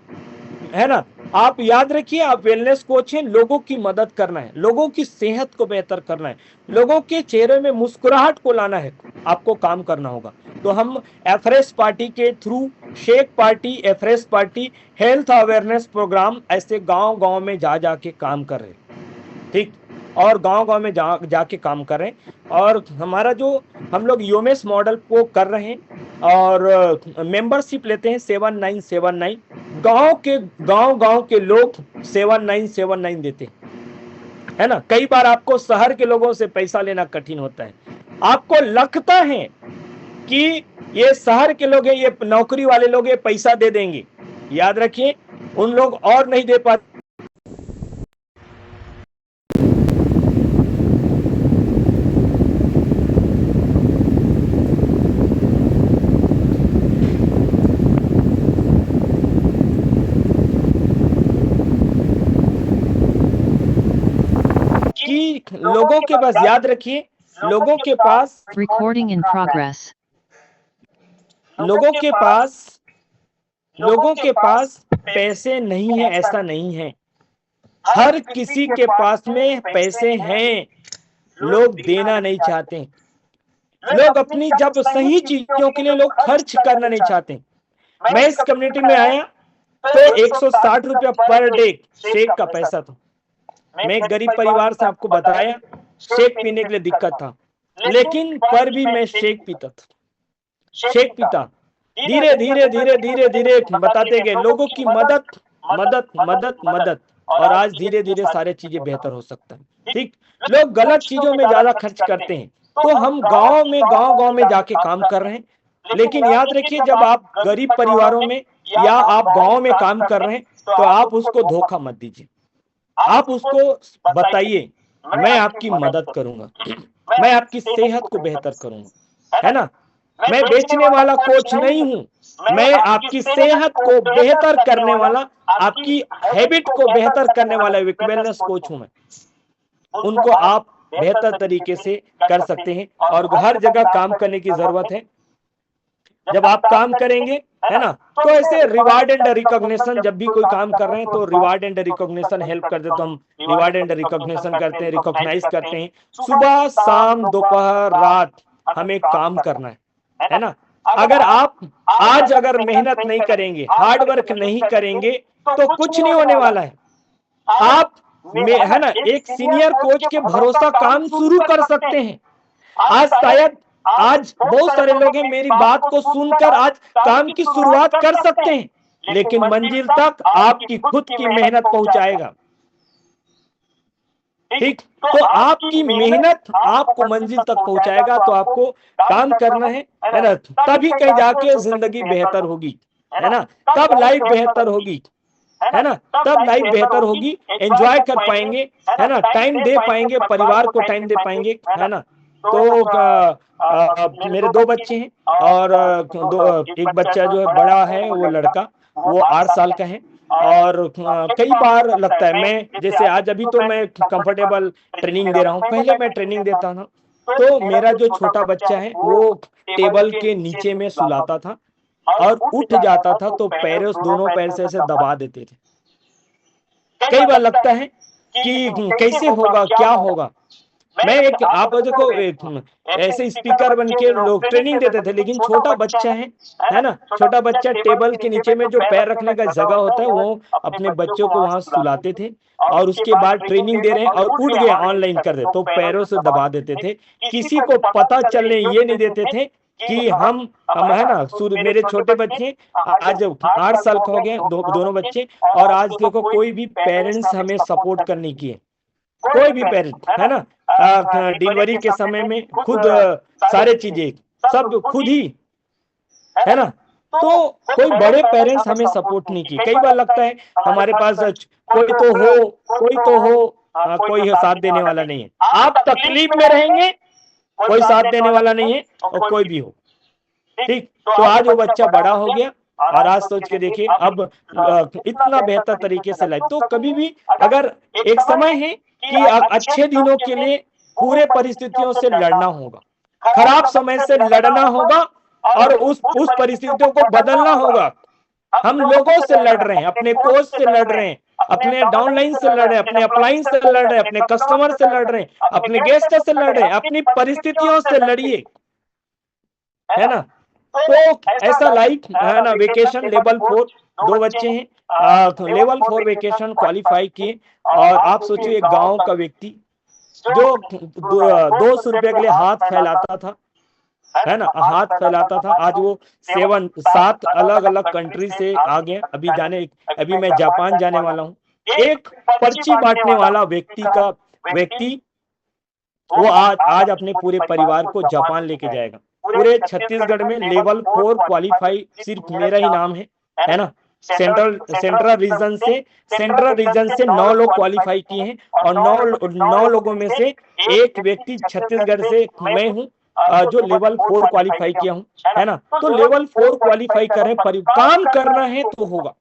है ना। आप याद रखिए, आप वेलनेस कोच हैं, लोगों की मदद करना है, लोगों की सेहत को बेहतर करना है, लोगों के चेहरे में मुस्कुराहट को लाना है, आपको काम करना होगा। तो हम एफरेस पार्टी के थ्रू शेक पार्टी, एफरेस पार्टी, हेल्थ अवेयरनेस प्रोग्राम ऐसे गांव गांव में जा जाके काम कर रहे हैं। ठीक, और गांव गांव में जाके काम कर रहे हैं। और हमारा जो हम लोग यूएमएस मॉडल को कर रहे हैं और मेंबरशिप लेते हैं 7979, गांव गांव के लोग 7979 देते हैं, है ना। कई बार आपको शहर के लोगों से पैसा लेना कठिन होता है, आपको लगता है कि ये शहर के लोग हैं, ये नौकरी वाले लोग ये पैसा दे देंगे, याद रखिए उन लोग और नहीं दे पाते। कि लोगों के पास, याद रखिए, लोगों के पास Recording in progress. लोगों के पास पैसे नहीं है ऐसा नहीं है, हर किसी के पास में पैसे हैं, लोग देना नहीं चाहते, लोग अपनी जब सही चीजों के लिए लोग खर्च करना नहीं चाहते। मैं इस कम्युनिटी में आया तो 160 रुपया पर डे शेक का पैसा था। मैं एक गरीब परिवार से आपको बताया, शेक पीने के लिए दिक्कत था, लेकिन पर भी मैं शेक पीता। धीरे धीरे धीरे धीरे धीरे बताते गए, लोगों की मदद मदद मदद मदद, और आज धीरे धीरे सारे चीजें बेहतर हो सकता है। ठीक, लोग गलत चीजों में ज्यादा खर्च करते हैं, तो हम गांव में जाके काम कर रहे हैं। लेकिन याद रखिए, जब आप गरीब परिवारों में या आप गांव में काम कर रहे हैं तो आप उसको धोखा मत दीजिए, आप उसको बताइए मैं आपकी मदद करूंगा, मैं आपकी सेहत को बेहतर करूंगा, है ना। मैं बेचने वाला कोच नहीं हूं, मैं आपकी सेहत को बेहतर करने वाला, आपकी हैबिट को बेहतर करने वाला वेलनेस कोच हूं मैं। उनको आप बेहतर तरीके से कर सकते हैं, और हर जगह काम करने की जरूरत है। जब आप काम करेंगे, है ना, तो ऐसे रिवार्ड एंड रिकॉग्निशन, जब भी कोई काम कर रहे हैं तो रिवार्ड एंड रिकॉग्निशन हेल्प कर दे, तो हम रिवार्ड एंड रिकॉग्निशन करते हैं, रिकॉग्नाइज करते हैं। सुबह शाम दोपहर रात हमें काम करना है ना। अगर आप आज अगर मेहनत नहीं करेंगे, हार्ड वर्क नहीं करेंगे, तो कुछ नहीं होने वाला है। आप है ना, एक सीनियर कोच के भरोसा काम शुरू कर सकते हैं। आज बहुत सारे लोग हैं मेरी बात को सुनकर आज काम की शुरुआत कर सकते हैं, लेकिन मंजिल तक आपकी खुद की मेहनत पहुंचाएगा। ठीक, तो आपकी मेहनत आपको मंजिल तक पहुंचाएगा, तो आपको काम करना है ना, तभी कहीं जाके जिंदगी बेहतर होगी, है ना, तब लाइफ बेहतर होगी, है ना, तब लाइफ बेहतर होगी, एंजॉय कर पाएंगे, है ना, टाइम दे पाएंगे, परिवार को टाइम दे पाएंगे, है ना। तो मेरे 2 बच्चे हैं, और एक बच्चा जो है बड़ा है, वो लड़का, वो 8 साल का है। और कई बार लगता है, मैं जैसे आज अभी तो मैं कंफर्टेबल ट्रेनिंग दे रहा हूँ, पहले मैं ट्रेनिंग देता था तो मेरा जो छोटा बच्चा है वो टेबल के नीचे में सुलाता था, और उठ जाता था तो दोनों पैर से ऐसे दबा देते थे। कई बार लगता है कि कैसे होगा, क्या होगा। मैं आप देखो, ऐसे स्पीकर बन के लोग ट्रेनिंग देते थे, लेकिन छोटा बच्चा है ना, छोटा बच्चा टेबल के नीचे में जो पैर रखने का जगह होता है, वो अपने बच्चों को वहां सुलाते थे, और उसके बाद ट्रेनिंग दे रहे हैं और उठ गए ऑनलाइन कर दे तो पैरों से दबा देते थे। किसी को पता चलने ये नहीं देते थे कि हम है ना, मेरे छोटे बच्चे आज 8 साल के हो गए, दोनों बच्चे, और आज देखो कोई भी पेरेंट्स हमें सपोर्ट करने की है, कोई भी पेरेंट, है ना, डिलीवरी के समय में खुद सारे चीजें सब खुद ही है ना। तो कोई बड़े पेरेंट्स हमें सपोर्ट नहीं किए। कई बार लगता है हमारे पास कोई तो हो, कोई तो हो, कोई साथ देने वाला नहीं है। आप तकलीफ में रहेंगे, कोई साथ देने वाला नहीं है, और कोई भी हो, ठीक। तो आज वो बच्चा बड़ा हो गया, और आज सोच के देखिए अब इतना बेहतर तरीके से लाइफ। तो कभी भी अगर एक समय है कि अच्छे दिनों के लिए पूरे परिस्थितियों से लड़ना होगा, खराब समय से लड़ना होगा, और उस परिस्थितियों को बदलना होगा। हम लोगों से लड़ रहे हैं, अपने कोच से लड़ रहे हैं, अपने डाउनलाइन से लड़ रहे हैं, अपने अपलाइन से लड़ रहे हैं, अपने कस्टमर से लड़ रहे हैं, अपने गेस्ट से लड़ रहे हैं। अपनी परिस्थितियों से लड़िए, है ना। तो ऐसा लाइफ है ना। वेकेशन लेवल 4, 2 बच्चे हैं, तो लेवल 4 वेकेशन क्वालिफाई किए। और आप सोचिए एक गांव का व्यक्ति जो 200 रुपए के लिए हाथ फैलाता था, है ना, हाथ फैलाता था, आज वो 7 अलग अलग कंट्री से आ गए। अभी मैं जापान जाने वाला हूँ। एक पर्ची बांटने वाला व्यक्ति वो आज अपने पूरे परिवार को जापान लेके जाएगा। पूरे छत्तीसगढ़ में लेवल 4 क्वालिफाई सिर्फ मेरा ही नाम है ना। सेंट्रल रीजन से 9 लोग क्वालिफाई किए हैं, और 9 लोगों में से एक व्यक्ति छत्तीसगढ़ से मैं हूँ, जो लेवल 4 क्वालिफाई किया हूँ, है ना। तो लेवल 4 क्वालिफाई कर रहे हैं, काम करना है तो होगा,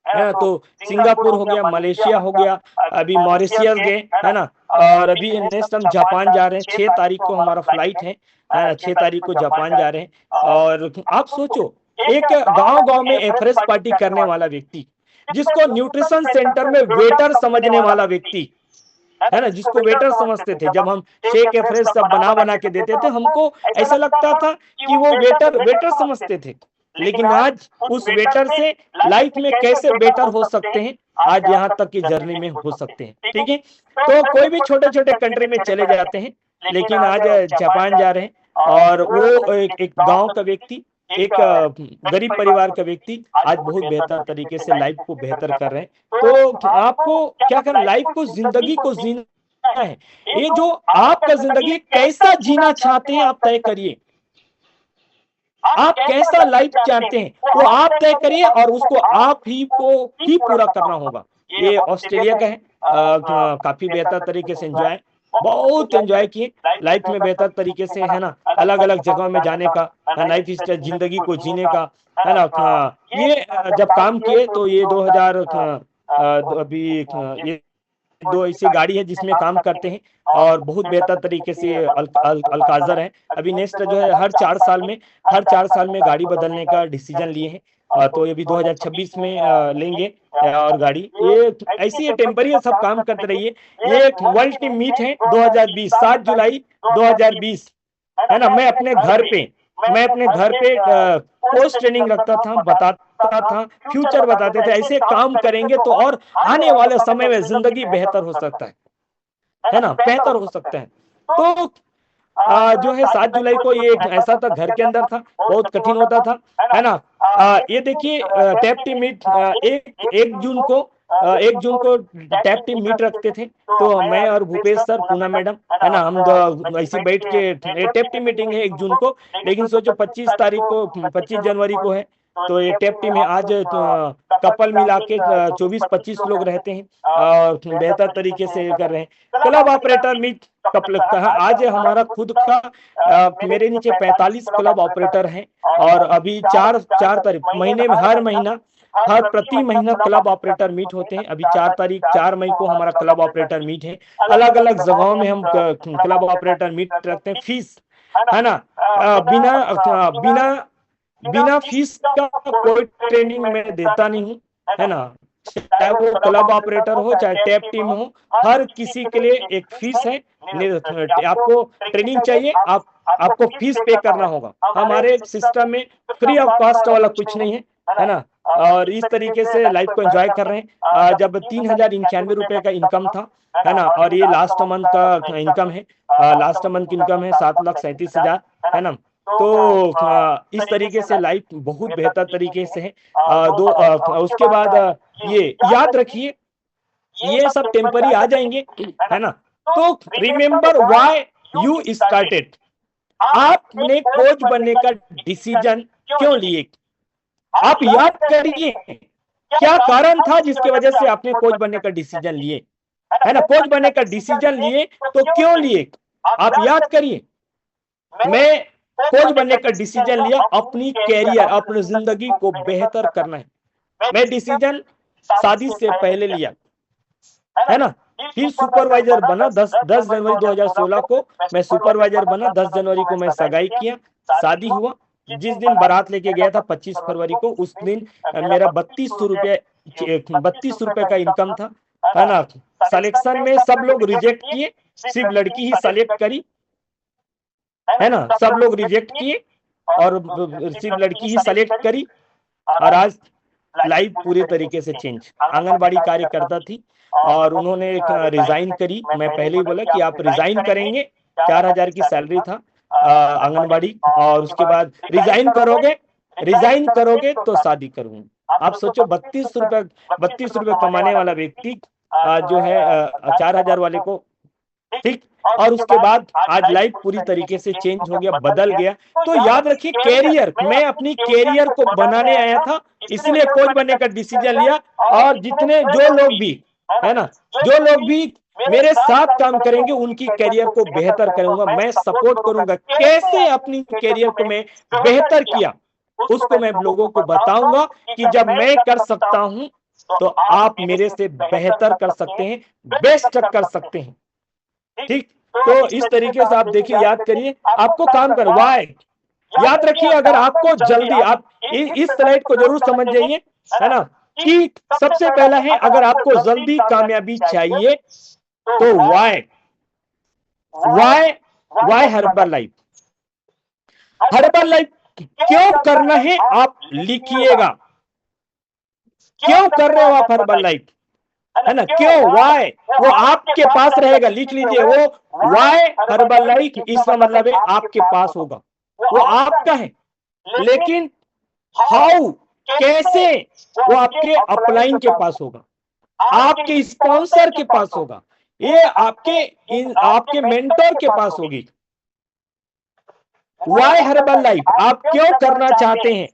है ना। तो सिंगापुर हो गया, मलेशिया हो गया, अभी मॉरिशियस गए, है ना। और अभी नेक्स्ट हम जापान जा रहे हैं, 6 तारीख को हमारा फ्लाइट है ना, 6 तारीख को जापान जा रहे हैं। और आप सोचो एक गांव में एफरेस पार्टी करने वाला व्यक्ति, जिसको न्यूट्रिशन सेंटर में वेटर समझने वाला व्यक्ति, है ना, जिसको वेटर समझते थे। जब हम शेक एफरेस सब बना के देते थे, हमको ऐसा लगता था कि वो वेटर समझते थे। लेकिन आज उस वेटर से लाइफ में कैसे बेटर हो सकते हैं, आज यहाँ तक की जर्नी में हो सकते हैं, ठीक है। तो कोई भी छोटे छोटे कंट्री में चले जाते हैं, लेकिन आज जापान जा रहे हैं। और वो एक गांव का व्यक्ति, एक गरीब परिवार का व्यक्ति आज बहुत बेहतर तरीके से लाइफ को बेहतर कर रहे हैं। तो आपको क्या करना, लाइफ को, जिंदगी को जीना है। ये जो आपका जिंदगी कैसा जीना चाहते हैं आप तय करिए। आप कैसा लाइफ चाहते हैं वो आप तय करिए, और उसको आप ही को ही पूरा करना होगा। ये ऑस्ट्रेलिया का है, काफी बेहतर तरीके से एंजॉय, बहुत एंजॉय किए लाइफ में बेहतर तरीके से, है ना। अलग अलग जगह में जाने का, लाइफ स्टाइल, जिंदगी को जीने का, है ना। ये जब काम किए तो ये 2000 अभी ये 2 ऐसी गाड़ी है जिसमें काम करते हैं, और बहुत बेहतर तरीके से अल्काजर है। अभी नेक्स्ट जो है हर 4 साल में गाड़ी बदलने का डिसीजन लिए हैं। तो ये भी 2026 में लेंगे और गाड़ी। ये ऐसी है टेम्पररी, सब काम करते रहिए। ये एक वर्ल्ड टीम मीट है 2020, 7 जुलाई 2020, है ना। मैं अपने घर पे पोस्ट ट्रेनिंग रखता था, बताता था, फ्यूचर बताते थे। ऐसे काम करेंगे तो और आने वाले समय में जिंदगी बेहतर हो सकता है ना, बेहतर हो सकता है। तो जो है 7 जुलाई को ये ऐसा था, घर के अंदर था, बहुत कठिन होता था, है ना। ये देखिए टैप टीम मीट 1 जून को टैप टीम मीट रखते थे। तो मैं और भूपेश सर, पूना मैडम, है ना, हम ऐसे बैठ के, टैप टीम मीटिंग है 1 जून को, लेकिन सोचो 25 जनवरी को है। तो ये टैप टीम है आज, कपल मिला के 24-25 लोग रहते हैं और बेहतर तरीके से कर रहे हैं। क्लब ऑपरेटर मीट आज हमारा खुद का, मेरे नीचे 45 क्लब ऑपरेटर हैं, और अभी 4 तारीख महीने में, हर प्रति महीना क्लब ऑपरेटर मीट होते हैं। अभी 4 मई को हमारा क्लब ऑपरेटर मीट है। अलग अलग जगहों में हम क्लब ऑपरेटर मीट रखते हैं। फीस, है ना, बिना फीस का कोई ट्रेनिंग मैं देता नहीं हूँ, है ना। चाहे वो क्लब ऑपरेटर हो, चाहे टैप टीम हो, हर किसी के लिए एक फीस है। आपको ट्रेनिंग चाहिए, आपको फीस पे करना होगा। हमारे सिस्टम में फ्री ऑफ कॉस्ट वाला कुछ नहीं है ना। और इस तरीके से लाइफ को एंजॉय कर रहे हैं। जब 3091 का इनकम था, है ना, और ये लास्ट मंथ का इनकम है, लास्ट मंथ की इनकम है 7,37,000, है ना। तो इस तरीके से लाइफ बहुत बेहतर तरीके से है। उसके बाद ये याद रखिए, ये सब टेम्पररी आ जाएंगे, है ना। तो रिमेंबर व्हाई यू स्टार्टेड। आपने कोच बनने का डिसीजन क्यों लिए? आप याद करिए, क्या कारण था जिसकी वजह से आपने कोच बनने का डिसीजन लिए, है ना? कोच बनने का डिसीजन लिए तो क्यों लिए? आप याद करिए। मैं कोच बनने का डिसीजन लिया अपनी कैरियर, अपनी जिंदगी को बेहतर करना है। मैं डिसीजन शादी से पहले लिया, है ना? फिर सुपरवाइजर बना। 10 जनवरी 2016 को मैं सुपरवाइजर बना। 10 जनवरी को मैं सगाई किया, शादी हुआ। जिस दिन बारात लेके गया था 25 फरवरी को, उस दिन मेरा 32 रुपए का इनकम था, है ना? सिलेक्शन में सब लोग रिजेक्ट किए, सिर्फ लड़की ही सेलेक्ट करी, है ना? सब लोग रिजेक्ट किए और सिर्फ लड़की ही सेलेक्ट करी। और आज लाइफ पूरी तरीके से चेंज। आंगनबाड़ी कार्यकर्ता थी और उन्होंने रिजाइन करी। मैं पहले ही बोला कि आप रिजाइन करेंगे, 4000 की सैलरी था आंगनबाड़ी, और उसके बाद रिजाइन करोगे तो शादी करूंगा। आप सोचो, 32 रुपए कमाने वाला व्यक्ति जो है 4000 वाले को, ठीक। और उसके बाद आज लाइफ पूरी तरीके से चेंज हो गया, बदल गया। तो याद रखिए, कैरियर, मैं अपनी कैरियर को बनाने आया था, इसलिए कोच बनने का डिसीजन लिया। और जितने जो लोग भी, है ना, जो लोग भी मेरे साथ काम करेंगे उनकी कैरियर को बेहतर करूंगा, मैं सपोर्ट करूंगा। कैसे अपनी कैरियर को मैं बेहतर किया उसको मैं लोगों को बताऊंगा कि जब मैं कर सकता हूं तो आप मेरे से बेहतर कर सकते हैं, बेस्ट कर सकते हैं, ठीक। तो इस तरीके से आप देखिए, याद करिए, आपको काम कर वाई याद रखिए। अगर आपको जल्दी, आप इस स्लाइड को जरूर समझ जाइए, है ना, कि सबसे पहला है, अगर आपको जल्दी कामयाबी चाहिए तो why Herbalife. Herbalife क्यों करना है आप लिखिएगा, क्यों कर रहे हो आप हर्बल लाइफ, है ना? क्यों, वाई, वो आपके पास रहेगा, लिख लीजिए। वो वाई हर्बल लाइफ, इसका मतलब है आपके पास होगा, वो आपका है। लेकिन हाउ, कैसे, वो आपके अपलाइन के पास होगा, आपके स्पॉन्सर के पास होगा, ये आपके मेंटर के पास होगी। वाई हर्बल लाइफ आप क्यों करना चाहते हैं,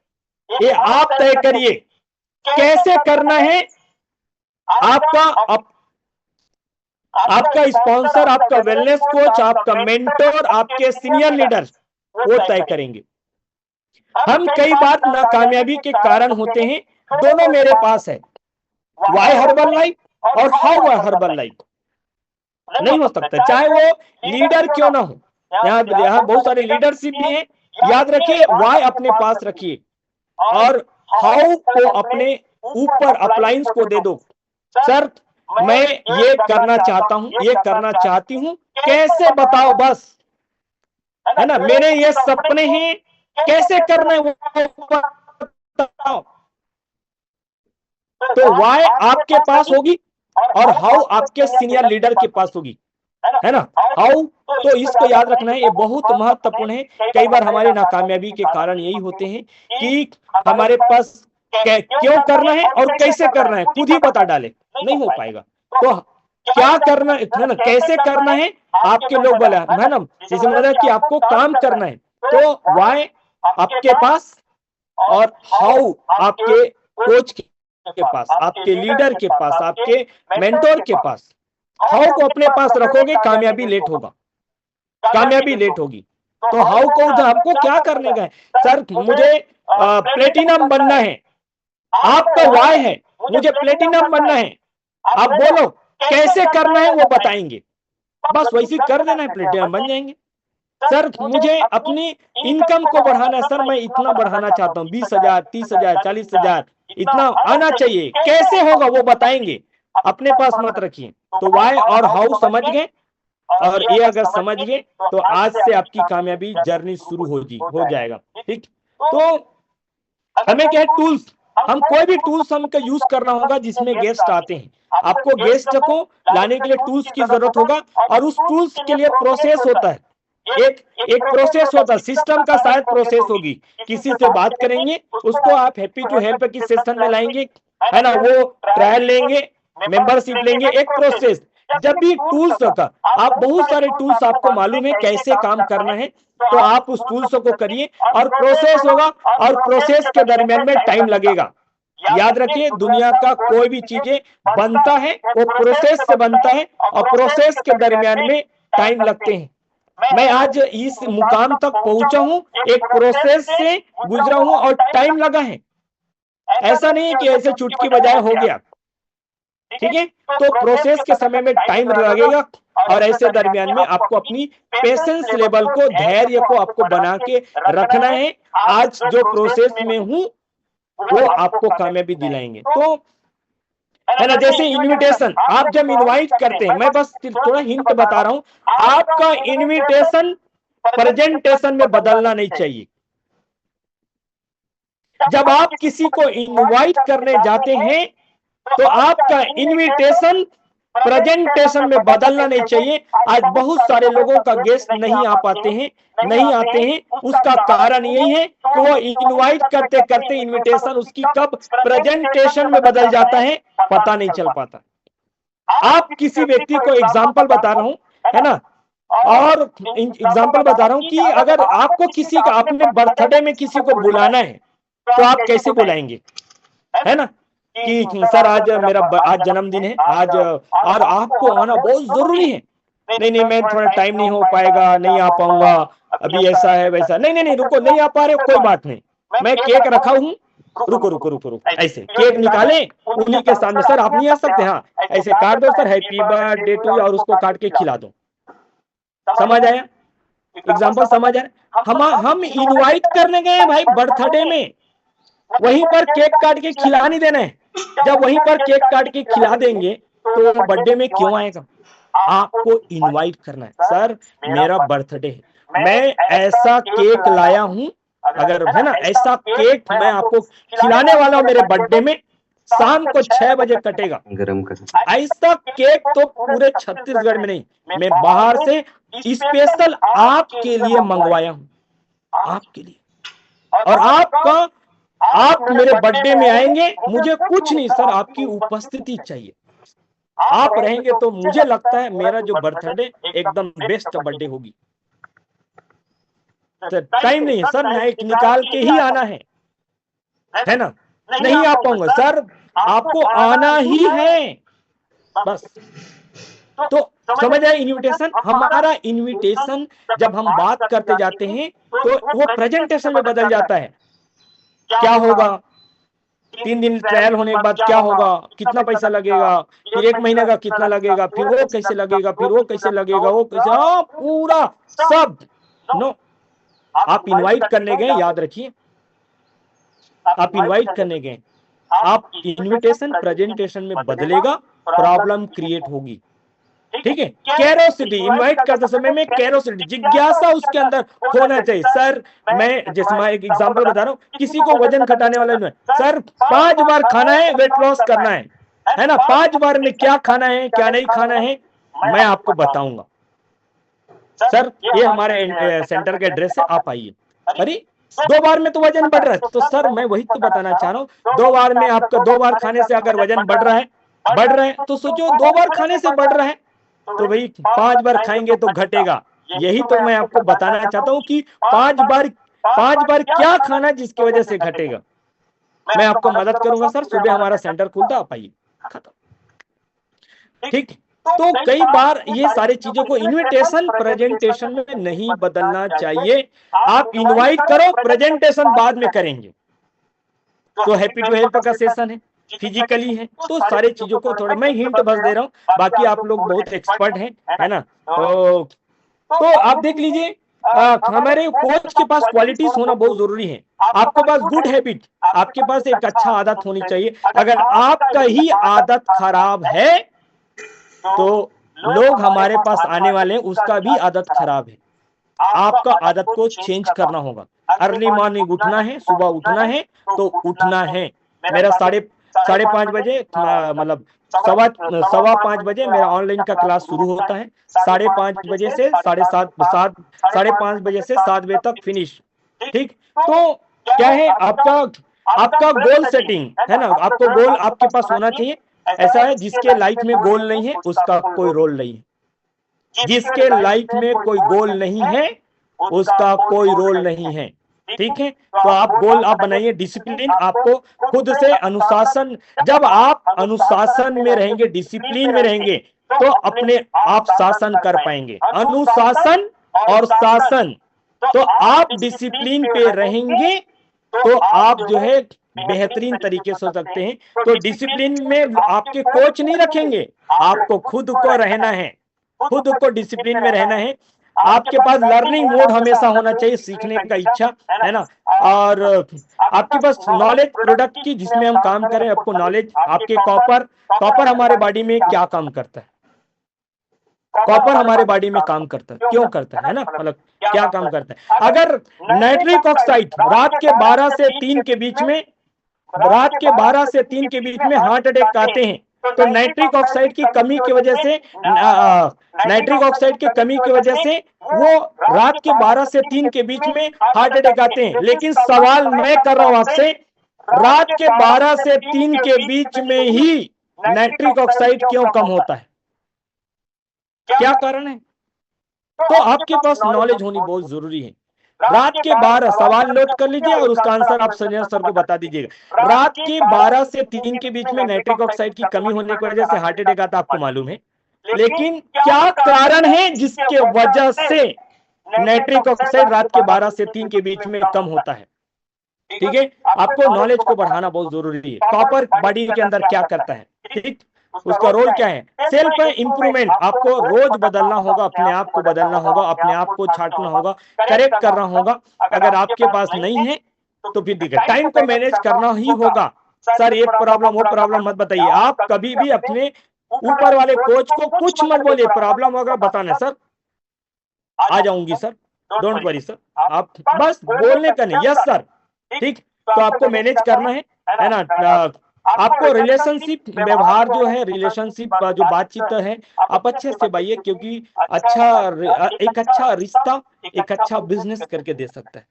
ये आप तय करिए। कैसे करना है, आपका स्पॉन्सर, आपका वेलनेस कोच, आपका मेंटर, आपके सीनियर लीडर वो तय करेंगे। हम कई बार नाकामयाबी के कारण होते हैं, दोनों मेरे पास है, वाई हर्बल लाइफ और हाउ हर्बल लाइफ। नहीं हो सकता, चाहे वो लीडर क्यों ना हो। यहाँ बहुत सारे लीडरशिप भी हैं। याद रखिए, वाई अपने पास रखिए और हाउ को अपने ऊपर अपलाइंस को दे दो। सर, मैं ये करना चाहता हूं, ये करना चाहती हूं, कैसे बताओ, बस, है ना, मेरे ये सपने हैं, कैसे करना है वो बताओ। तो वाई आपके पास होगी और हाउ आपके सीनियर लीडर के पास होगी, है ना। हाउ, तो इसको याद रखना है, ये बहुत महत्वपूर्ण है। कई बार हमारे नाकामयाबी के कारण यही होते हैं कि हमारे पास क्यों करना है और कैसे करना है खुद ही बता डाले, नहीं हो पाएगा। तो क्या करना है ना, कैसे करना है, आपके लोग बोला, है ना, जैसे मतलब कि आपको काम करना है, तो वाई आपके पास और हाउ आपके कोच के पास, आपके लीडर के पास, आपके मेंटोर के पास। हाउ को अपने पास रखोगे, कामयाबी लेट होगा, कामयाबी लेट होगी। तो हाउ को आपको क्या करने का है, सर मुझे प्लेटिनम बनना है, आपका वाई है, मुझे प्लेटिनम बनना है, आप बोलो कैसे करना है वो बताएंगे, बस वैसे कर देना है, प्लेटिनम बन जाएंगे। सर मुझे अपनी इनकम को बढ़ाना है, सर मैं इतना बढ़ाना चाहता हूँ, 20,000, 30,000, 40,000 इतना आना चाहिए, कैसे होगा वो बताएंगे, अपने पास मत रखिए। तो वाई और हाउ समझ गए, और ये अगर समझ गए तो आज से आपकी कामयाबी जर्नी शुरू हो जाएगा, ठीक। तो हमें क्या है, टूल्स, हम कोई भी टूल्स हमको यूज करना होगा जिसमें गेस्ट आते हैं। आपको गेस्ट को लाने के लिए टूल्स की जरूरत होगा, और उस टूल्स के लिए प्रोसेस होता है, एक प्रोसेस होता है, सिस्टम का शायद प्रोसेस होगी। किसी से बात करेंगे, उसको आप हैप्पी टू हेल्प की सेशन में लाएंगे, है ना, वो ट्रायल लेंगे, मेंबरशिप लेंगे, एक प्रोसेस। जब भी टूल्स का, आप बहुत सारे टूल्स आपको मालूम है कैसे काम करना है, तो आप उस टूल्स को करिए और प्रोसेस होगा, और प्रोसेस के दरमियान में टाइम लगेगा। याद रखिए, दुनिया का कोई भी चीजें बनता है वो प्रोसेस से बनता है, और प्रोसेस के दरमियान में टाइम लगते हैं। मैं आज इस मुकाम तक पहुंचा हूं, एक प्रोसेस से गुजरा हूं और टाइम लगा है। ऐसा नहीं है कि ऐसे चुटकी बजाए हो गया, ठीक है। तो प्रोसेस के समय में टाइम लगेगा, और ऐसे दरमियान में आपको अपनी पेशेंस लेवल को, धैर्य को आपको बना के रखना है। आज जो प्रोसेस में हूं वो आपको कामयाबी दिलाएंगे। तो है ना, जैसे इनविटेशन आप जब इनवाइट करते हैं, मैं बस थोड़ा हिंट बता रहा हूं, आपका इनविटेशन प्रेजेंटेशन में बदलना नहीं चाहिए। जब आप किसी को इनवाइट करने जाते हैं तो आपका इनविटेशन प्रेजेंटेशन में बदलना नहीं चाहिए। आज बहुत सारे लोगों का गेस्ट नहीं आ पाते हैं, नहीं आते हैं, उसका कारण यही है कि वो इनवाइट करते करते इनविटेशन उसकी कब प्रेजेंटेशन में बदल जाता है, पता नहीं चल पाता। आप किसी व्यक्ति को एग्जाम्पल बता रहा हूं, है ना, और एग्जाम्पल बता रहा हूं कि अगर आपको किसी का अपने बर्थडे में किसी को बुलाना है तो आप कैसे बुलाएंगे, है ना, कि सर आज मेरा आज जन्मदिन है आज, और आपको आना बहुत जरूरी है। नहीं नहीं, मैं थोड़ा टाइम नहीं हो पाएगा, नहीं आ पाऊंगा, अभी ऐसा है वैसा, नहीं नहीं नहीं, रुको, नहीं आ पा रहे हो, कोई बात नहीं, मैं केक रखा हूं, रुको रुको रुको रुको, ऐसे केक निकाले उन्हीं के सामने, सर आप नहीं आ सकते, हाँ ऐसे काट दो सर, हैप्पी बर्थडे टू, और उसको काट के खिला दो। समझ आया एग्जाम्पल, समझ आया। हम इनवाइट करने गए भाई बर्थडे में, वहीं पर केक काट के खिला नहीं देना है। जब वहीं पर केक काट के खिला देंगे तो बर्थडे में क्यों आएगा। आपको इनवाइट करना है, सर मेरा बर्थडे है, मैं ऐसा केक लाया हूं, अगर है ना ऐसा केक मैं आपको खिलाने वाला हूं मेरे बर्थडे में, शाम को 6 बजे कटेगा। ऐसा केक तो पूरे छत्तीसगढ़ में नहीं, मैं बाहर से स्पेशल आपके लिए मंगवाया हूं, आपके लिए। और आप मेरे बर्थडे में आएंगे, मुझे कुछ नहीं सर, आपकी उपस्थिति चाहिए। आप रहेंगे तो मुझे लगता है मेरा जो बर्थडे एकदम बेस्ट बर्थडे होगी। तो टाइम नहीं है सर, नाइट निकाल के ही आना है ना, नहीं आ पाऊंगा सर, आपको आना ही है बस। तो समझ आए इनविटेशन, हमारा इनविटेशन जब हम बात करते जाते हैं तो वो प्रेजेंटेशन में बदल जाता है। क्या होगा, 3 दिन ट्रायल होने के बाद क्या होगा, कितना पैसा लगेगा, फिर 1 महीने का कितना लगेगा, फिर वो कैसे लगेगा, फिर वो कैसे लगेगा, वो कैसे, पूरा सब नो। आप इनवाइट करने गए, याद रखिए आप इनवाइट करने गए, आप इनविटेशन प्रेजेंटेशन में बदलेगा, प्रॉब्लम क्रिएट होगी, ठीक है। कैरोसिटी, इनवाइट करते समय में कैरोसिटी, जिज्ञासा उसके अंदर होना चाहिए। सर मैं जैसे मैं एक एग्जांपल बता रहा हूँ, किसी को वजन घटाने वाला नहीं, सर 5 बार खाना है, वेट लॉस करना है ना, 5 बार में क्या खाना है क्या नहीं खाना है मैं आपको बताऊंगा। सर ये हमारे सेंटर का एड्रेस है, आप आइए। अरे 2 बार में तो वजन बढ़ रहा है, तो सर मैं वही तो बताना चाह रहा हूँ, 2 बार में आपका 2 बार खाने से अगर वजन बढ़ रहा है तो सोचो 2 बार खाने से बढ़ रहा है तो भाई 5 बार खाएंगे तो घटेगा। यही तो मैं आपको बताना चाहता हूं कि 5 बार क्या खाना जिसकी वजह से घटेगा। मैं आपको मदद करूंगा सर, सुबह हमारा सेंटर खुलता, आप आइए, खत्म, ठीक। तो कई बार ये सारी चीजों को इनविटेशन प्रेजेंटेशन में नहीं बदलना चाहिए। आप इनवाइट करो, प्रेजेंटेशन बाद में करेंगे। तो हैप्पी टू हेल्प का सेशन है, फिजिकली है, तो सारे चीजों को थोड़ा मैं हिंट बस दे रहा हूँ, बाकी आप लोग बहुत एक्सपर्ट हैं, है ना। तो आप देख लीजिए, हमारे कोच के पास क्वालिटीज होना बहुत जरूरी है। आपके पास गुड हैबिट, आपके पास एक अच्छा आदत होनी चाहिए। अगर आपका ही आदत खराब है तो लोग हमारे पास आने वाले हैं, उसका भी आदत खराब है। आपका आदत को चेंज करना होगा। अर्ली मॉर्निंग उठना है, सुबह उठना है तो उठना है। मेरा 5:30 बजे मतलब 4:15 बजे मेरा ऑनलाइन का क्लास शुरू होता है, 5:30 बजे से 5:30 बजे से 7 बजे तक फिनिश, ठीक। तो क्या है आपका गोल सेटिंग, है ना, आपको गोल आपके पास होना चाहिए। ऐसा है जिसके लाइफ में गोल नहीं है उसका कोई रोल नहीं है, जिसके लाइफ में कोई गोल नहीं है उसका कोई रोल नहीं है। ठीक है, तो आप गोल आप बनाइए, डिसिप्लिन आपको खुद से अनुशासन, जब आप अनुशासन में रहेंगे, डिसिप्लिन में रहेंगे, तो अपने आप शासन कर पाएंगे। अनुशासन और शासन, तो आप डिसिप्लिन पे रहेंगे तो आप जो है बेहतरीन तरीके से हो सकते हैं। तो डिसिप्लिन में आपके कोच नहीं रखेंगे, आपको खुद को रहना है, खुद को डिसिप्लिन में रहना है। आपके पास लर्निंग मोड हमेशा होना चाहिए, सीखने का इच्छा है ना, और आपके पास नॉलेज प्रोडक्ट की जिसमें हम काम करें, आपको नॉलेज, आपके कॉपर हमारे बॉडी में क्या काम करता है, कॉपर हमारे बॉडी में काम करता है, क्यों करता है ना, मतलब क्या काम करता है। अगर नाइट्रिक ऑक्साइड रात के 12 से 3 के बीच में, रात के 12 से 3 के बीच में हार्ट अटैक आते हैं, तो नाइट्रिक ऑक्साइड की कमी की वजह से, नाइट्रिक ऑक्साइड की कमी की वजह से वो रात के 12 से 3 के बीच में हार्ट अटैक आते हैं। लेकिन सवाल मैं कर रहा हूं आपसे, रात के 12 से 3 के बीच में ही नाइट्रिक ऑक्साइड क्यों कम होता है, क्या कारण है? तो आपके पास नॉलेज होनी बहुत जरूरी है। रात के 12, सवाल नोट कर लीजिए और उसका आंसर आप संजय सर को बता दीजिएगा। रात के 12 से 3 के बीच में नाइट्रिक ऑक्साइड की कमी होने की वजह से हार्ट अटैक आता, आपको मालूम है। लेकिन क्या कारण है जिसके वजह से नाइट्रिक ऑक्साइड रात के 12 से 3 के बीच में कम होता है? ठीक है, आपको नॉलेज को बढ़ाना बहुत जरूरी है। कॉपर बॉडी के अंदर क्या करता है, ठीक, उसका रोल क्या है? सेल्फ इंप्रूवमेंट, आपको रोज बदलना होगा, अपने आप को बदलना होगा, अपने आप को छांटना होगा, करेक्ट करना होगा। अगर आपके पास नहीं है तो फिर दिक्कत, टाइम को मैनेज करना ही होगा। सर ये प्रॉब्लम वो प्रॉब्लम मत बताइए, आप कभी भी अपने ऊपर वाले कोच को कुछ मत बोलिए, प्रॉब्लम होगा बताना सर आ जाऊंगी सर, डोंट वरी सर, आप बस बोलने का नहीं, यस सर, ठीक। तो आपको मैनेज करना है ना। आपको रिलेशनशिप व्यवहार जो है, रिलेशनशिप जो बातचीत है, आप अच्छे से भाइये, क्योंकि एक अच्छा रिश्ता एक अच्छा बिजनेस करके दे सकता है।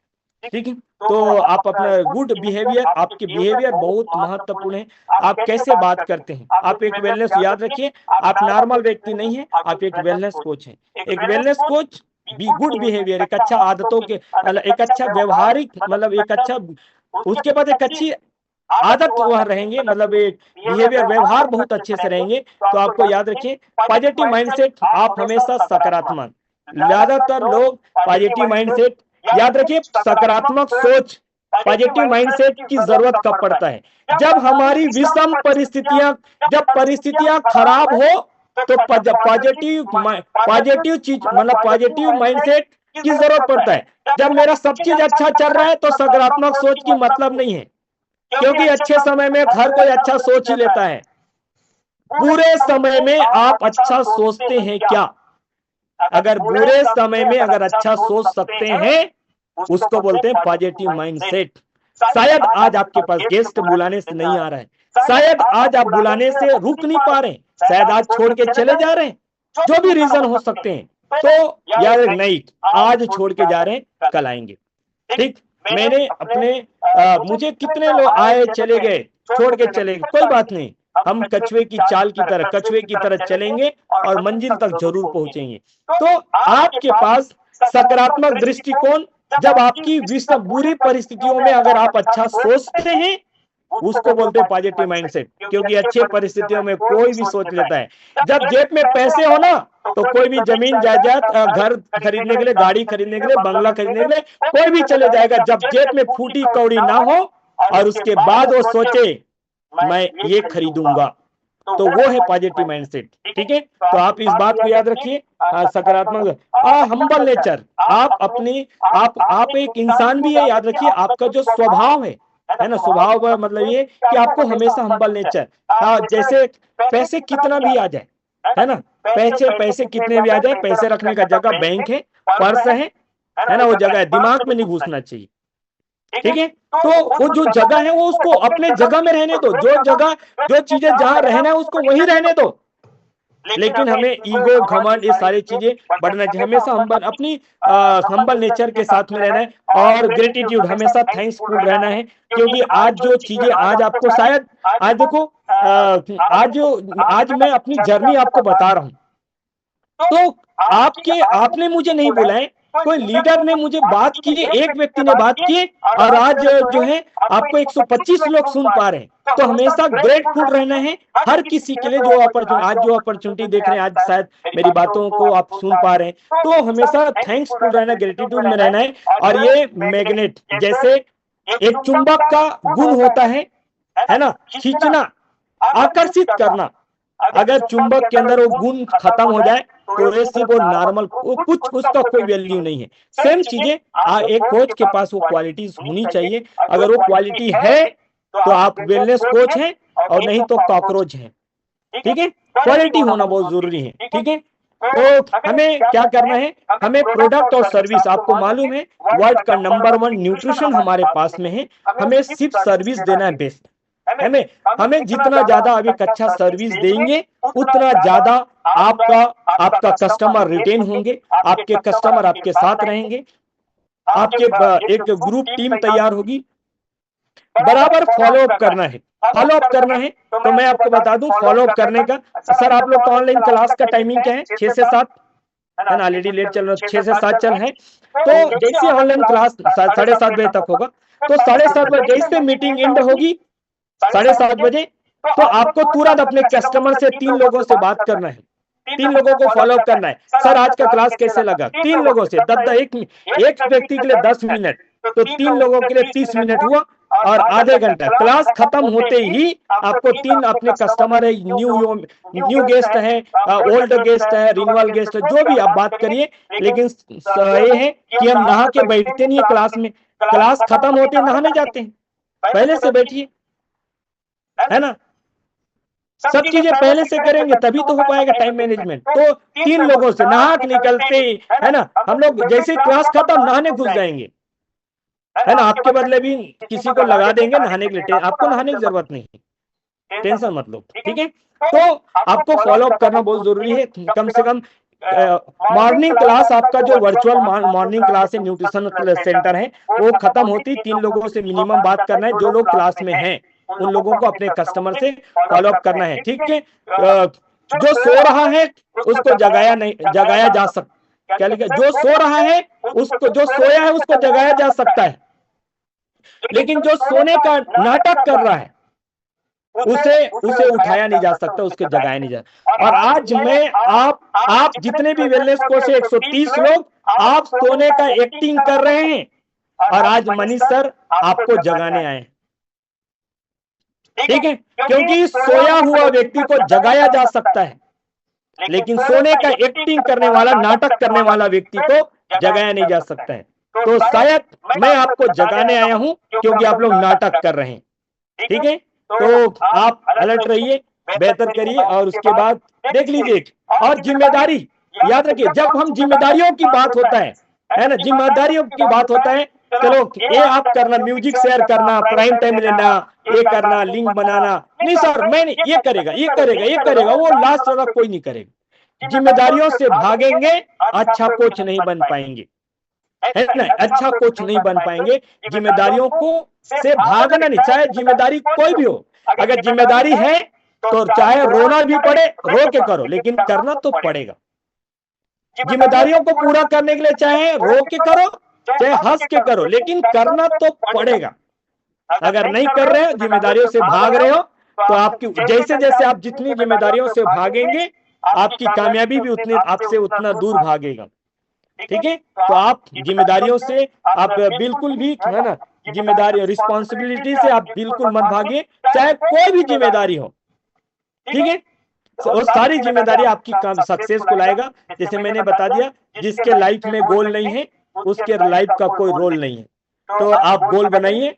ठीक है, तो आप अपना गुड बिहेवियर, आपके बिहेवियर बहुत महत्वपूर्ण है। आप कैसे बात करते हैं, आप एक वेलनेस, याद रखिए आप नॉर्मल व्यक्ति नहीं है, आप एक वेलनेस कोच हैं। एक वेलनेस कोच गुड बिहेवियर, एक अच्छा आदतों के, एक अच्छा व्यवहारिक, मतलब एक अच्छा, उसके बाद एक अच्छी आदत वहां रहेंगे, मतलब एक बिहेवियर व्यवहार बहुत अच्छे से रहेंगे। तो आपको याद रखिए पॉजिटिव माइंडसेट, आप हमेशा सकारात्मक, ज्यादातर लोग पॉजिटिव माइंडसेट, याद रखिए सकारात्मक सोच, पॉजिटिव माइंडसेट की जरूरत कब पड़ता है? जब हमारी विषम परिस्थितियां, जब परिस्थितियां खराब हो तो पॉजिटिव चीज, मतलब पॉजिटिव माइंडसेट की जरूरत पड़ता है। जब मेरा सब चीज अच्छा चल रहा है तो सकारात्मक सोच की मतलब नहीं है, क्योंकि अच्छे समय में हर कोई अच्छा सोच ही लेता है। बुरे समय में आप अच्छा सोचते हैं क्या? अगर बुरे समय में अगर अच्छा सोच सकते हैं, उसको बोलते हैं पॉजिटिव माइंडसेट। शायद आज आपके पास गेस्ट बुलाने से नहीं आ रहा है, शायद आज आप बुलाने से रुक नहीं पा रहे, शायद आज छोड़ के चले जा रहे हैं, जो भी रीजन हो सकते हैं, तो यार नहीं, आज छोड़ के जा रहे हैं, कल आएंगे। ठीक, मैंने अपने मुझे कितने लोग आए चले गए, छोड़ के चले गए, कोई बात नहीं, हम कछुए की चाल की तरह, कछुए की तरह चलेंगे और मंजिल तक जरूर पहुंचेंगे। तो आपके पास सकारात्मक दृष्टिकोण, जब आपकी बुरी परिस्थितियों में अगर आप अच्छा सोचते हैं, उसको बोलते हैं पॉजिटिव माइंडसेट, क्योंकि अच्छे परिस्थितियों में कोई भी सोच लेता है। जब जेब में पैसे हो ना, तो कोई भी जमीन जायदाद, घर खरीदने के लिए, गाड़ी खरीदने के लिए, बंगला खरीदने के लिए कोई भी चले जाएगा। जब जेब में फूटी कौड़ी ना हो और उसके बाद वो सोचे मैं ये खरीदूंगा, तो वो है पॉजिटिव माइंडसेट। ठीक है, तो आप इस बात को याद रखिए, सकारात्मक, हम्बल नेचर, आप अपनी, आप एक इंसान भी है, याद रखिए आपका जो स्वभाव है ना, स्वभाव का मतलब ये कि आपको हमेशा हम्बल नेचर, जैसे पैसे कितना भी आ जाए, है ना, पैसे कितने भी आ जाए, पैसे रखने का जगह बैंक है, पर्स है ना, वो जगह है, दिमाग में नहीं घुसना चाहिए। ठीक है, तो वो जो जगह है वो उसको अपने जगह में रहने दो, जो जगह, जो चीजें जहां रहना है उसको वहीं रहने दो। लेकिन हमें ईगो, घमंड, ये सारी चीजें बढ़ना चाहिए। हमेशा हम्बल, अपनी हम्बल नेचर के साथ में रहना है, और ग्रेटिट्यूड, हमेशा थैंक्सफुल रहना है। क्योंकि आज जो चीजें, आज आपको शायद, आज देखो, आज मैं अपनी जर्नी आपको बता रहा हूँ, तो आपने मुझे नहीं बोला है, कोई लीडर ने मुझे बात की है, एक व्यक्ति ने बात की है, और आज जो है आपको 125 लोग सुन पा रहे हैं। तो हमेशा ग्रेटफुल रहना है हर किसी के लिए, जो अपॉर्चुनिटी, आज जो अपॉर्चुनिटी देख रहे हैं, आज शायद मेरी बातों को आप सुन पा रहे हैं, तो हमेशा थैंक्सफुल रहना, ग्रेटिट्यूड में रहना है। और ये मैग्नेट जैसे एक चुंबक का गुण होता है ना, खींचना, आकर्षित करना। अगर चुंबक के अंदर वो गुण खत्म हो जाए तो रेसिप और नॉर्मल कुछ, उसका कोई वैल्यू नहीं है। सेम चीजें एक कोच के पास वो क्वालिटीज होनी चाहिए। अगर वो क्वालिटी है तो आप वेलनेस कोच हैं, और नहीं तो कॉकरोच हैं। ठीक है, क्वालिटी होना बहुत जरूरी है। ठीक है, तो हमें क्या करना है, हमें प्रोडक्ट और सर्विस, आपको मालूम है वर्ल्ड का नंबर 1 न्यूट्रिशन हमारे पास में है, हमें सिर्फ सर्विस देना है बेस्ट। हमें जितना ज्यादा अभी अच्छा सर्विस देंगे, उतना ज्यादा आपका कस्टमर रिटेन होंगे, आपके कस्टमर आपके साथ रहेंगे, आपके एक ग्रुप टीम तैयार होगी। बराबर फॉलो अप करना है, फॉलो अप करना है। तो मैं आपको बता दूं फॉलो अप करने का, सर आप लोग का ऑनलाइन क्लास का टाइमिंग क्या है? 6 से 7 है ना, ऑलरेडी लेट चल रहा है, 6 से 7 चल है। तो जैसे ऑनलाइन क्लास 7:30 बजे तक होगा, तो 7:30 बजे जैसे मीटिंग एंड होगी 7:30 बजे, तो आपको तुरंत अपने कस्टमर से 3 लोगों से बात करना है, 3 लोगों को फॉलो अप करना है। सर आज का क्लास कैसे लगा? 3 लोगों से एक व्यक्ति के लिए 10 मिनट, तो 3 लोगों के लिए 30 मिनट हुआ, और आधे घंटा। क्लास खत्म होते ही आपको 3 अपने कस्टमर है, न्यू गेस्ट है, ओल्ड गेस्ट है, रिन्यूअल गेस्ट है, जो भी आप बात करिए, लेकिन ये है कि हम नहा के बैठते नहीं है क्लास में, क्लास खत्म होते ही नहाने जाते हैं। पहले से बैठिए, है ना, सब चीजें पहले से करेंगे तभी तो हो पाएगा टाइम मैनेजमेंट। तो 3 लोगों से नहा के निकलते, है ना, हम लोग जैसे क्लास खत्म नहाने घुस जाएंगे, है ना, आपके बदले भी किसी को लगा देंगे नहाने के लिए, आपको नहाने की जरूरत नहीं है, टेंशन मत लो। ठीक है, तो आपको फॉलो अप करना बहुत जरूरी है। कम से कम मॉर्निंग क्लास, आपका जो वर्चुअल मॉर्निंग क्लास है, न्यूट्रिशन सेंटर है, वो खत्म होती 3 लोगों से मिनिमम बात करना है, जो लोग क्लास में हैं उन लोगों को अपने कस्टमर से फॉलो अप करना है। ठीक है, जो सो रहा है उसको जगाया जा सकता, क्या लिखा, जो सो रहा है उसको, जो सोया है उसको जगाया जा सकता है, लेकिन जो सोने का नाटक कर रहा है उसे उठाया नहीं जा सकता, उसके जगाया नहीं जा। और आज मैं आप जितने भी वेलनेस कोच है 130 लोग, आप सोने का एक्टिंग कर रहे हैं, और आज मनीष सर आपको जगाने आए। ठीक है, क्योंकि सोया हुआ व्यक्ति को जगाया जा सकता है, लेकिन सोने का एक्टिंग करने वाला, नाटक करने वाला व्यक्ति को जगाया नहीं जा सकता है। तो शायद मैं आपको जगाने आया हूं, क्योंकि आप लोग नाटक कर रहे हैं। ठीक है, तो आप अलर्ट रहिए, बेहतर करिए, और उसके बाद देख लीजिए। और जिम्मेदारी याद रखिए, जब हम जिम्मेदारियों की बात होता है ना, जिम्मेदारियों की बात होता है, चलो ये आप करना, म्यूजिक शेयर करना, प्राइम टाइम लेना, ये करना, लिंक बनाना, नहीं सर मैंने ये करेगा, वो लास्ट वाला कोई नहीं करेगा। जिम्मेदारियों से भागेंगे, अच्छा कोच नहीं बन पाएंगे, है ना, अच्छा कोच नहीं बन पाएंगे। जिम्मेदारियों को से भागना नहीं, चाहे जिम्मेदारी कोई भी हो, अगर जिम्मेदारी है तो चाहे रोना भी पड़े रो के करो, लेकिन करना तो पड़ेगा। जिम्मेदारियों को पूरा करने के लिए चाहे रो के करो, चाहे हंस के करो, लेकिन करना तो पड़ेगा। अगर नहीं कर रहे हो, जिम्मेदारियों से भाग रहे हो, तो आपकी जैसे जैसे आप जितनी जिम्मेदारियों से भागेंगे, आपकी कामयाबी भी उतनी आपसे उतना दूर भागेगा। ठीक है, तो आप जिम्मेदारियों से आप बिल्कुल भी, है ना, जिम्मेदारी रिस्पॉन्सिबिलिटी से आप बिल्कुल मत भागिए, चाहे कोई भी जिम्मेदारी हो। ठीक है, वो सारी जिम्मेदारी आपकी सक्सेस को लाएगा। जैसे मैंने बता दिया, जिसके लाइफ में गोल नहीं है उसके लाइफ का कोई रोल नहीं है। तो आप गोल बनाइए,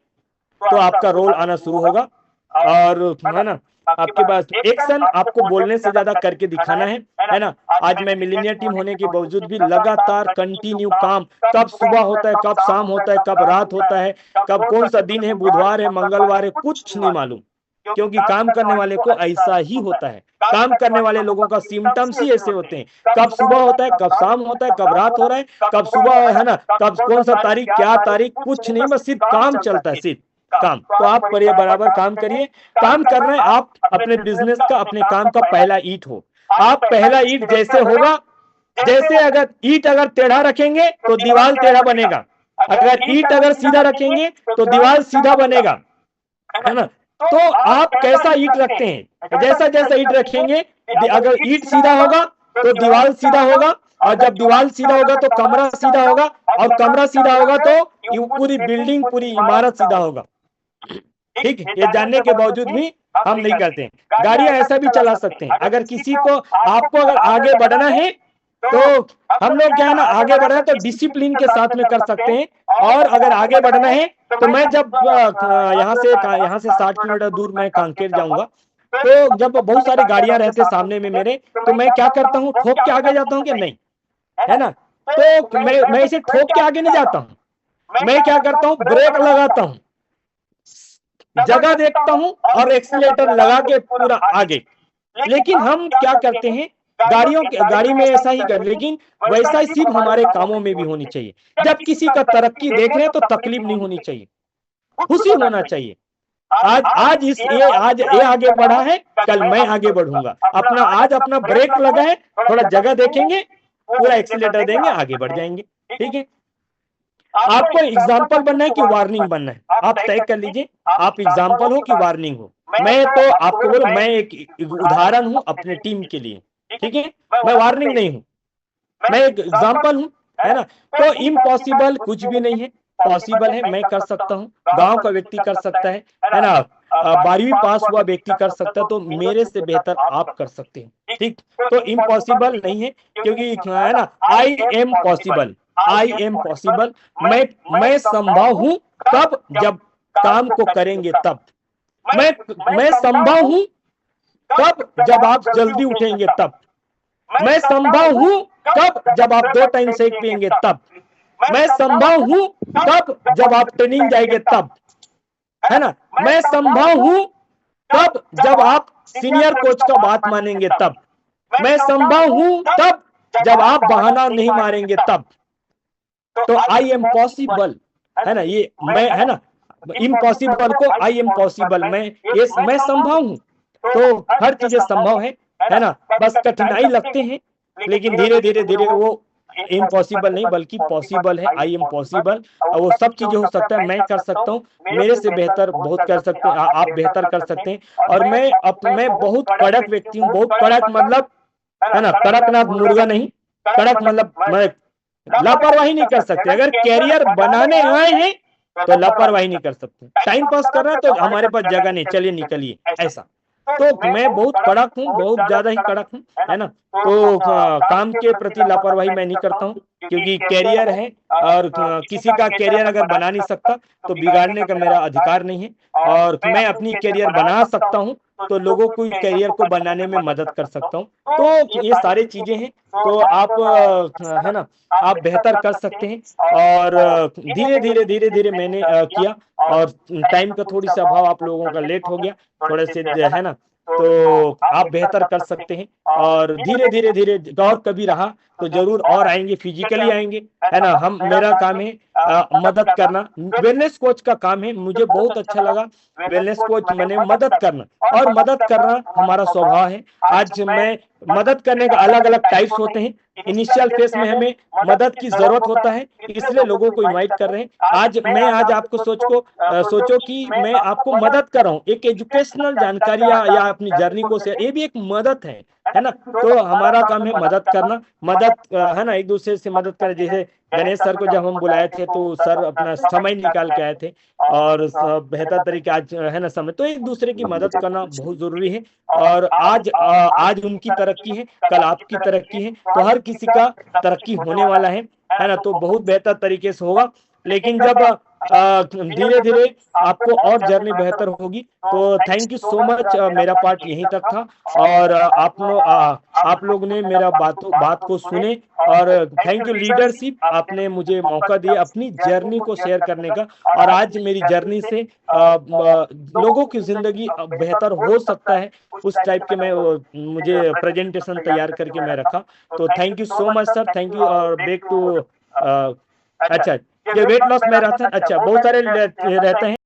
तो आपका रोल आना शुरू होगा, और है ना, आपके पास एक्शन आपको बोलने से ज्यादा करके दिखाना है ना। आज मैं मिलीनियर टीम होने के बावजूद भी लगातार कंटिन्यू काम, कब सुबह होता है, कब शाम होता है, कब रात होता है, कब कौन सा दिन है, बुधवार है, मंगलवार है, कुछ नहीं मालूम। क्योंकि काम करने वाले को ऐसा ही होता है। काम करने वाले लोगों का सिम्टम्स ही ऐसे होते हैं। कब सुबह होता है, कब शाम होता है, कब रात हो रहा है, कब सुबह है ना, कब कौन सा तारीख, क्या तारीख, कुछ नहीं, बस सिर्फ काम चलता है, सिर्फ काम। तो आप पर बराबर काम करिए। काम कर रहे हैं आप, अपने बिजनेस का, अपने काम का पहला ईंट हो आप। पहला ईंट जैसे होगा, जैसे अगर ईंट अगर टेढ़ा रखेंगे तो दीवार टेढ़ा बनेगा, अगर ईंट अगर सीधा रखेंगे तो दीवार सीधा बनेगा, है ना। तो आप कैसा ईंट रखते हैं, जैसा जैसा ईंट रखेंगे, अगर ईंट सीधा होगा तो दीवार सीधा होगा, और जब दीवार सीधा होगा तो कमरा सीधा होगा, और कमरा सीधा होगा तो पूरी बिल्डिंग, पूरी इमारत सीधा होगा। ठीक है, ये जानने के बावजूद भी हम नहीं करते हैं। गाड़ियां ऐसा भी चला सकते हैं, अगर किसी को, आपको अगर आगे बढ़ना है तो हम लोग क्या है ना, आगे बढ़ना है तो डिसिप्लिन के साथ में कर सकते हैं। और अगर आगे बढ़ना है तो मैं जब यहाँ से 60 किलोमीटर दूर मैं कांकेर जाऊंगा, तो जब बहुत सारी गाड़ियां रहते सामने में मेरे, तो मैं क्या करता हूँ, ठोक के आगे जाता हूँ कि नहीं, है ना। तो मैं इसे ठोक के आगे नहीं जाता हूँ, मैं क्या करता हूँ, ब्रेक लगाता हूँ, जगह देखता हूं और एक्सीलेटर लगा के पूरा आगे। लेकिन हम क्या करते हैं, गाड़ी में ऐसा ही कर, लेकिन वैसा ही सिर्फ हमारे कामों में भी होनी चाहिए। जब किसी का तरक्की देख रहे हैं तो तकलीफ नहीं होनी चाहिए, खुशी होना चाहिए। आज ये आगे बढ़ा है, कल मैं आगे बढ़ूंगा। आज अपना ब्रेक लगा है, थोड़ा जगह देखेंगे, पूरा एक्सीलेटर देंगे, आगे बढ़ जाएंगे। ठीक है, आपको एग्जाम्पल बनना है कि वार्निंग बनना है, आप तय कर लीजिए, आप एग्जाम्पल हो कि वार्निंग हो। मैं तो आपको बोलूं, मैं एक उदाहरण हूं अपने टीम के लिए, ठीक है, मैं वार्निंग नहीं हूं, मैं एक एग्जाम्पल हूं, है ना। तो इम्पॉसिबल कुछ भी नहीं है, पॉसिबल है, मैं कर सकता हूं, गांव का व्यक्ति कर सकता है ना, 12वीं पास हुआ व्यक्ति कर सकता है, तो मेरे से बेहतर आप कर सकते हैं। ठीक, तो इम्पॉसिबल नहीं है, क्योंकि है ना, I am possible, I am possible. मैं संभव हूं कब, जब काम को करेंगे तब। मैं संभव हूं कब, जब आप जल्दी उठेंगे तब। मैं संभव हूं कब, जब आप 2 टाइम सेक पिएंगे तब। मैं संभव हूं कब, जब आप ट्रेनिंग जाएंगे तब, है ना। मैं संभव हूं कब, जब आप सीनियर कोच का बात मानेंगे तब। मैं संभव हूं तब, जब आप बहाना नहीं मारेंगे तब। तो आई एम पॉसिबल, है ना, ये मैं, है ना, इम्पॉसिबल को आई एम पॉसिबल, मैं संभव हूं। तो हर चीजें संभव है ना, बस कठिनाई लगते हैं, लेकिन धीरे धीरे धीरे वो इम्पॉसिबल नहीं बल्कि पॉसिबल है, आई एम पॉसिबल। और वो सब चीजें हो सकता है, मैं कर सकता हूँ, मेरे से बेहतर बहुत कर सकते हैं, आप बेहतर कर सकते हैं। और मैं बहुत कड़क व्यक्ति हूँ, बहुत कड़क मतलब, है ना, कड़कनाथ मुर्गा नहीं, कड़क मतलब मैं लापरवाही नहीं कर सकते। अगर कैरियर बनाने आए हैं तो लापरवाही नहीं कर सकते। टाइम पास कर रहा है तो हमारे पास जगह नहीं, चलिए निकलिए, ऐसा। तो मैं बहुत कड़क हूँ, बहुत ज्यादा ही कड़क हूँ, है ना। तो काम के प्रति लापरवाही मैं नहीं करता हूँ, क्योंकि कैरियर है, और किसी का कैरियर अगर बना नहीं सकता तो बिगाड़ने का मेरा अधिकार नहीं है। और मैं अपनी कैरियर बना सकता हूँ तो लोगों को कैरियर को बनाने में मदद कर सकता हूँ। तो ये सारी चीजें हैं, तो आप है ना, आप बेहतर कर सकते हैं। और धीरे धीरे धीरे धीरे मैंने किया, और टाइम का थोड़ी सा अभाव, आप लोगों का लेट हो गया थोड़े से, है ना। तो आप बेहतर कर सकते हैं, और धीरे धीरे धीरे और कभी रहा तो जरूर और आएंगे, फिजिकली आएंगे, है ना। मेरा काम है मदद करना, वेलनेस कोच का काम है, मुझे बहुत अच्छा लगा वेलनेस कोच मैंने मदद करना, और मदद करना हमारा स्वभाव है। आज मैं मदद करने का अलग अलग टाइप्स होते हैं, इनिशियल फेज में हमें मदद की जरूरत होता है, इसलिए लोगों को इनवाइट कर रहे हैं। आज आपको सोचो कि मैं आपको मदद कर रहा हूँ, एक एजुकेशनल जानकारी या अपनी जर्नी को शेयर, ये भी एक मदद है ना। तो हमारा काम है मदद करना, है ना, एक दूसरे से मदद करें। जैसे गणेश सर को जब हम बुलाए थे तो सर अपना समय निकाल के आए थे, और बेहतर तरीके आज, है ना, समय, तो एक दूसरे की मदद करना बहुत जरूरी है। और आज उनकी तरक्की है, कल आपकी तरक्की है, तो हर किसी का तरक्की होने वाला है ना। तो बहुत बेहतर तरीके से होगा। लेकिन जब धीरे धीरे आपको और जर्नी बेहतर होगी। तो थैंक यू सो मच। मेरा पार्ट यहीं तक था, और आप लोग ने मेरा बात को सुने, और थैंक यू लीडरशिप, आपने मुझे मौका दिया अपनी जर्नी को शेयर करने का। और आज मेरी जर्नी से लोगों की जिंदगी बेहतर हो सकता है, उस टाइप के मैं मुझे प्रेजेंटेशन तैयार करके मैं रखा। तो thank you so much sir, thank you. और बैक टू अच्छा, ये वेट लॉस में रहता, अच्छा बहुत सारे रहते हैं।